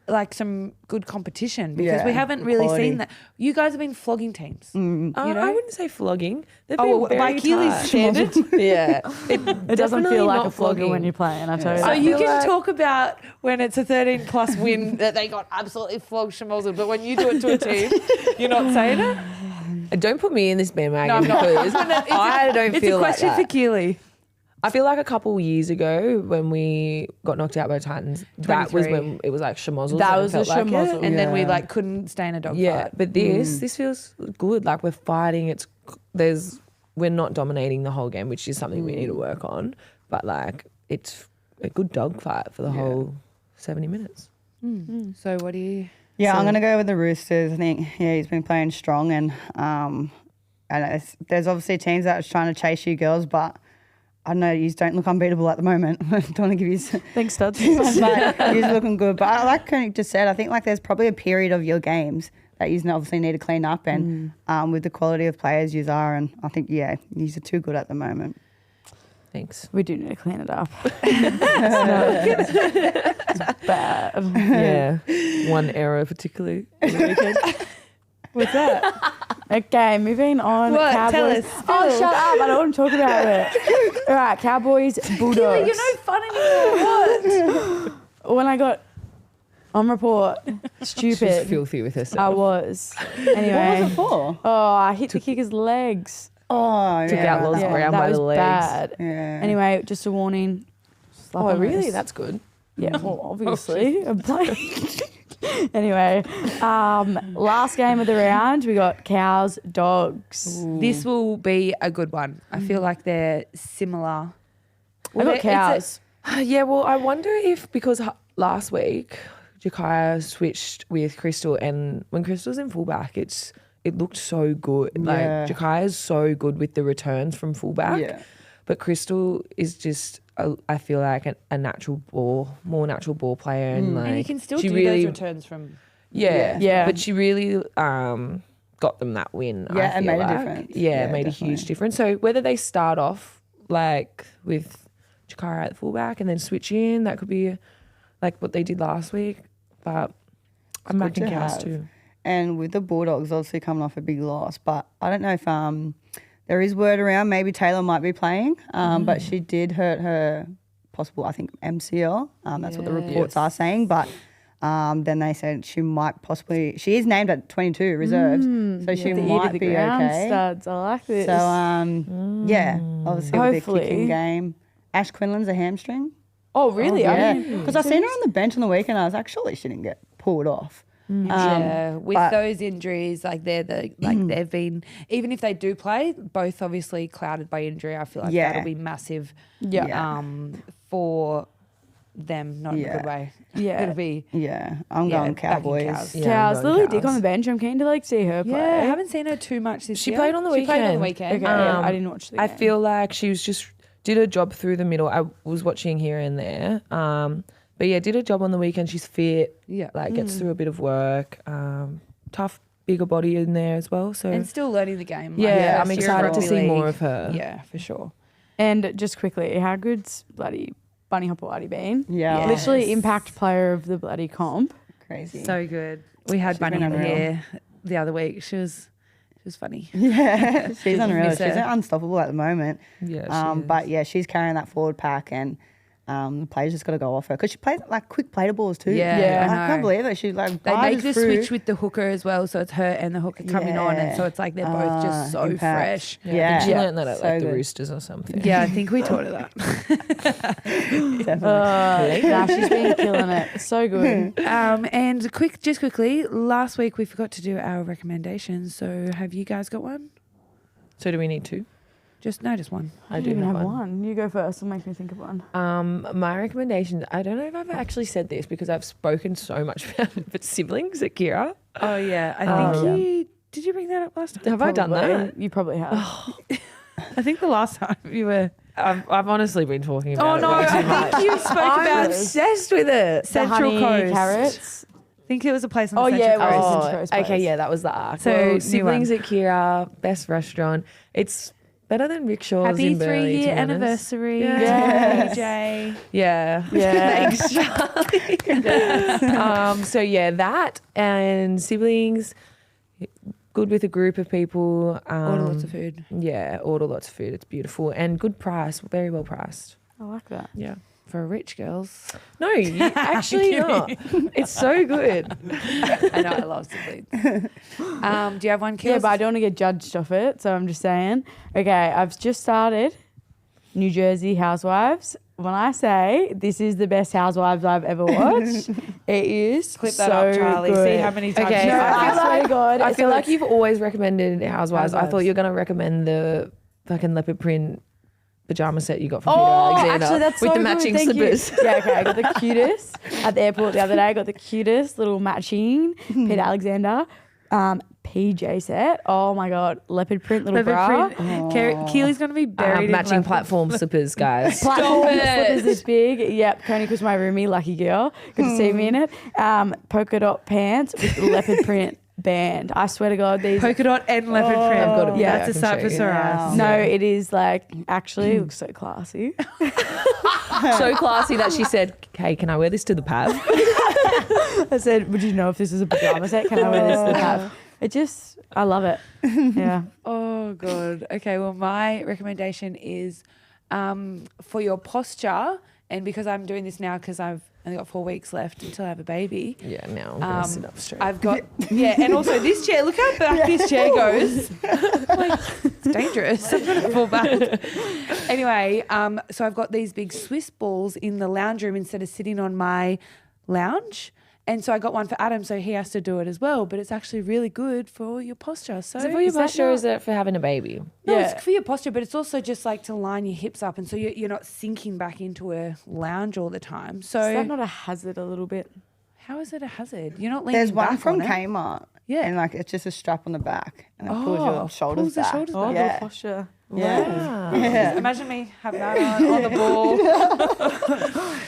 like some good competition because we haven't really seen that. You guys have been flogging teams. I wouldn't say flogging. They've Oh, been by very Keely's tight. standard. Yeah. It doesn't Definitely feel like not a flogger flogging. when you're playing, I tell you So that. you feel can like- talk about when it's a 13+ win that they got absolutely flogged Schmozzled, but when you do it to a team, you're not saying it? Don't put me in this bandwagon No, I'm not. because I don't It's feel a question like for that. Keely. I feel like a couple years ago when we got knocked out by Titans, that was 23. when it was like schmozzles. That and it was a felt like it. schmozzle. And then we like couldn't stay in a dogfight. Yeah, but this feels good. Like we're fighting. We're not dominating the whole game, which is something we need to work on. But like it's a good dogfight for the whole 70 minutes. So what do you... Yeah, I'm going to go with the Roosters. I think, he's been playing strong and there's obviously teams that are trying to chase you girls, but I know you don't look unbeatable at the moment. Don't want to give you Thanks, Studs. but he's looking good. But like Kernick just said, I think like there's probably a period of your games that you obviously need to clean up, and with the quality of players you are, and I think these are too good at the moment. Thanks. We do need to clean it up. It's bad. Yeah. One error particularly on the weekend. What's that? Okay, moving on. What? Cowboys. Tell us. Oh, shut up. I don't want to talk about it. All right, Cowboys, Bulldogs. Keely, you're no fun anymore. What? When I got on report, She stupid. was filthy with herself. I was. Anyway. What was it for? Oh, I hit the kicker's legs. Oh, Took out Loz Yeah, Brown that by was the legs. bad. Yeah. Anyway, just a warning. Slap Oh, on really? wrist. That's good. Yeah, well, obviously. I'm playing. Anyway, last game of the round, we got Cows, Dogs. This will be a good one. I feel like they're similar. We got Cows. Yeah, well, I wonder if because last week Jakaya switched with Crystal, and when Crystal's in fullback, it looked so good. Yeah. Like Jakaya's so good with the returns from fullback, Yeah. but Crystal is just I feel like a more natural ball player, and like And you can still she do really, those returns from. Yeah. But she really got them that win. Yeah, I and feel made a like. difference. Yeah, Yeah, it made a definitely. huge difference. So whether they start off like with Jakara at fullback and then switch in, that could be like what they did last week. But I'm good backing to Cows have. too. And with the Bulldogs obviously coming off a big loss, but I don't know if there is word around maybe Taylor might be playing, but she did hurt her possible, I think, MCL. That's what the reports are saying. But then they said she might possibly, she is named at 22 reserves, so she The ear to might the be ground, okay. Studs. I like this. So yeah, obviously with the Hopefully. kicking game. Ash Quinlan's a hamstring. oh, really? I Yeah, didn't- because I seen her on the bench on the weekend. I was like, surely she didn't get pulled off. Yeah, with but- those injuries, like they've been, even if they do play, both obviously clouded by injury. I feel like Yeah. that'll be massive. Yeah. For them, not in a Yeah. good way. Yeah. It'll be. Yeah, I'm Yeah, going backing Cowboys. Cows. Yeah, Cows. I'm going Lily Dick Cows. on the bench. I'm keen to like see her play. Yeah, I haven't seen her too much this She year. played on the She played on the weekend. weekend. Okay, I didn't watch the I game. feel like she was just did a job through the middle. I was watching here and there. But yeah, did a job on the weekend. She's fit. Yeah. Like gets through a bit of work. Tough, bigger body in there as well. So And still learning the game. yeah, like, I'm first year excited to rugby see more league. of her. Yeah, for sure. And just quickly, how good's bloody Bunny Hopper Whitey been? Yeah. Literally impact player of the bloody comp. Crazy. So good. We had She's Bunny been unreal. here the other week. She was funny. yeah, she's unreal. miss She's her. unstoppable at the moment. Yeah, she is. But yeah, she's carrying that forward pack, and the players just got to go off her because she plays like quick play balls too. Yeah, Yeah. I I can't know. believe it. She like They make barges the through. switch with the hooker as well, so it's her and the hooker coming on, and Yeah. so it's like they're both just so impact. fresh. Yeah, I Yeah. think she learned that at So like the good. Roosters or something. Yeah, I think we taught her that. Definitely. Nah, she's been killing it. So good. And quickly, last week we forgot to do our recommendations. So have you guys got one? So do we need two? Just one. I do even have one. You go first. It'll make me think of one. My recommendation, I don't know if I've actually said this because I've spoken so much about it, but siblings at Kira. Oh yeah, I think did you bring that up last time? Have I done that? Probably. You probably have. I think the last time you were. I've honestly been talking Oh about no, it way too I much. think you spoke I'm about obsessed with it. The Central honey Coast. carrots. I think it was a place on Oh, the yeah, Central it was. Coast. Central Coast okay, place. yeah, that was the arc. So, So new siblings one. at Kira, best restaurant. It's better than Rickshaw's Happy in Burleigh, to 3-year be honest. anniversary, Yes. DJ. Yeah. Yeah. Thanks, Charlie. So yeah, that and siblings, good with a group of people. Order lots of food. Yeah, order lots of food. It's beautiful and good price, very well priced. I like that. Yeah. For rich girls. No, you actually not. It's so good. I know, I love siblings. Do you have one, Kils? Yeah, but I don't want to get judged off it, so I'm just saying. Okay, I've just started New Jersey Housewives. When I say this is the best Housewives I've ever watched, it is Clip that so up, Charlie. good. See how many times Okay, you No, say I that. swear to God. I it's feel so- like you've always recommended Housewives. I Housewives. thought you were going to recommend the fucking leopard print pajama set you got from Oh, Peter Alexander actually, that's with so the good. matching Thank slippers. You. Yeah, okay. I got the cutest at the airport the other day. I got the cutest little matching Peter Alexander PJ set. Oh my God. Leopard print little bra. Keely's going to be buried in Matching leopard. platform slippers, guys. Platform slippers this big. Yep. Kernick was my roomie. Lucky girl. Good to see me in it. Polka dot pants with leopard print band. I swear to God, these Polka dot and leopard print. I've got it. Yeah, That's a I can sight show for you. sore eyes. No, it is like actually it looks so classy. So classy that she said, "Hey, can I wear this to the pub?" I said, would you know if this is a pajama set? Can I wear this to the pub? It just, I love it. Yeah. Oh, God. Okay, well, my recommendation is for your posture, and because I'm doing this now because I've only got 4 weeks left until I have a baby. Yeah, now I'm gonna sit up straight. I've got, and also this chair, look how back this chair goes. Like, it's dangerous. I'm going to fall back. Anyway, so I've got these big Swiss balls in the lounge room instead of sitting on my lounge. And so I got one for Adam, so he has to do it as well. But it's actually really good for your posture. So Is it for your is that posture or not- is it for having a baby? No, Yeah. it's for your posture, but it's also just like to line your hips up, and so you're not sinking back into a lounge all the time. So Is that not a hazard a little bit? how is it a hazard? You're not leaning There's one back from on it. Kmart. Yeah. And like it's just a strap on the back and it pulls Oh, your shoulders pulls the back. shoulders Oh, back. Yeah. the posture. Yeah. Wow. Yeah. Imagine me having that on the ball.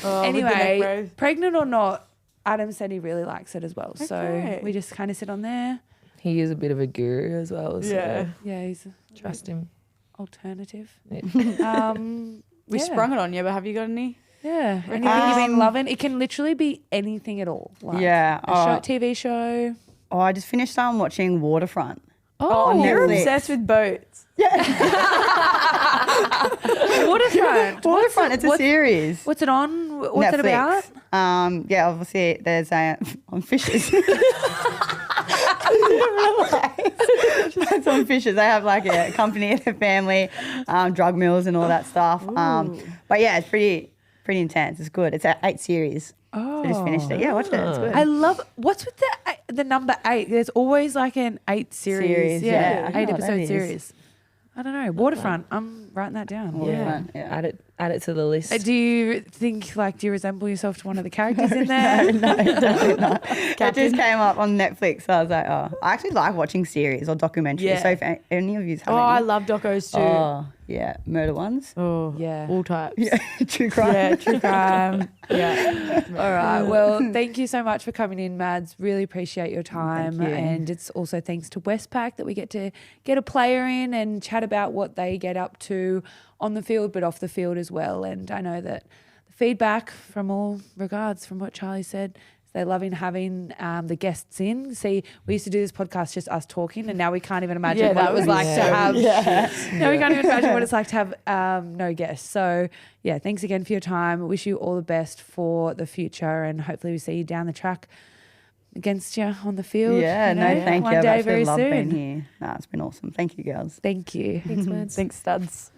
Oh, Anyway, pregnant or not, Adam said he really likes it as well. So Okay. we just kind of sit on there. He is a bit of a guru as well. So Yeah. Yeah, he's trust him. alternative. Yeah. we yeah. sprung it on you, but have you got any? Yeah. Anything you've been loving? It can literally be anything at all. Like Yeah. a show, TV show. Oh, I just finished watching Waterfront. Oh, You're Netflix. obsessed with boats. Waterfront. Waterfront, it's a series. What's it on? What's it about? Netflix. Yeah, obviously there's on fishes. It's on fishes. They have like a company and a family, drug mills and all that stuff. But yeah, it's pretty intense. It's good. It's 8 series. Oh. I just finished it. Yeah, watch it. It's good. I love what's with the number 8. There's always like an 8 series. Yeah, I don't 8 know what that episode is. series. I don't know. Waterfront. I'm writing that down. Waterfront, yeah. Add it to the list. Do you think like do you resemble yourself to one of the characters in there? No, definitely not. It just came up on Netflix, so I was like, oh, I actually like watching series or documentaries. Yeah. So if any of you have Oh, I any, love docos too. oh yeah, murder ones. Oh, Yeah. all types. Yeah, true crime. Yeah, true crime. Yeah. All right. Well, thank you so much for coming in, Mads. Really appreciate your time. Thank you. And it's also thanks to Westpac that we get to get a player in and chat about what they get up to on the field, but off the field as well. And I know that the feedback from all regards, from what Charlie said, is they're loving having the guests in. See, we used to do this podcast just us talking, and now we can't even imagine Yeah, what that it was would like be to so have. Now we can't even imagine what it's like to have no guests. So yeah, thanks again for your time. Wish you all the best for the future, and hopefully we see you down the track against you on the field. Yeah, you no, know, thank one you. I've day actually very loved soon. being here. Nah, it's been awesome. Thank you, girls. Thank you. Thanks, Mads. Thanks, studs.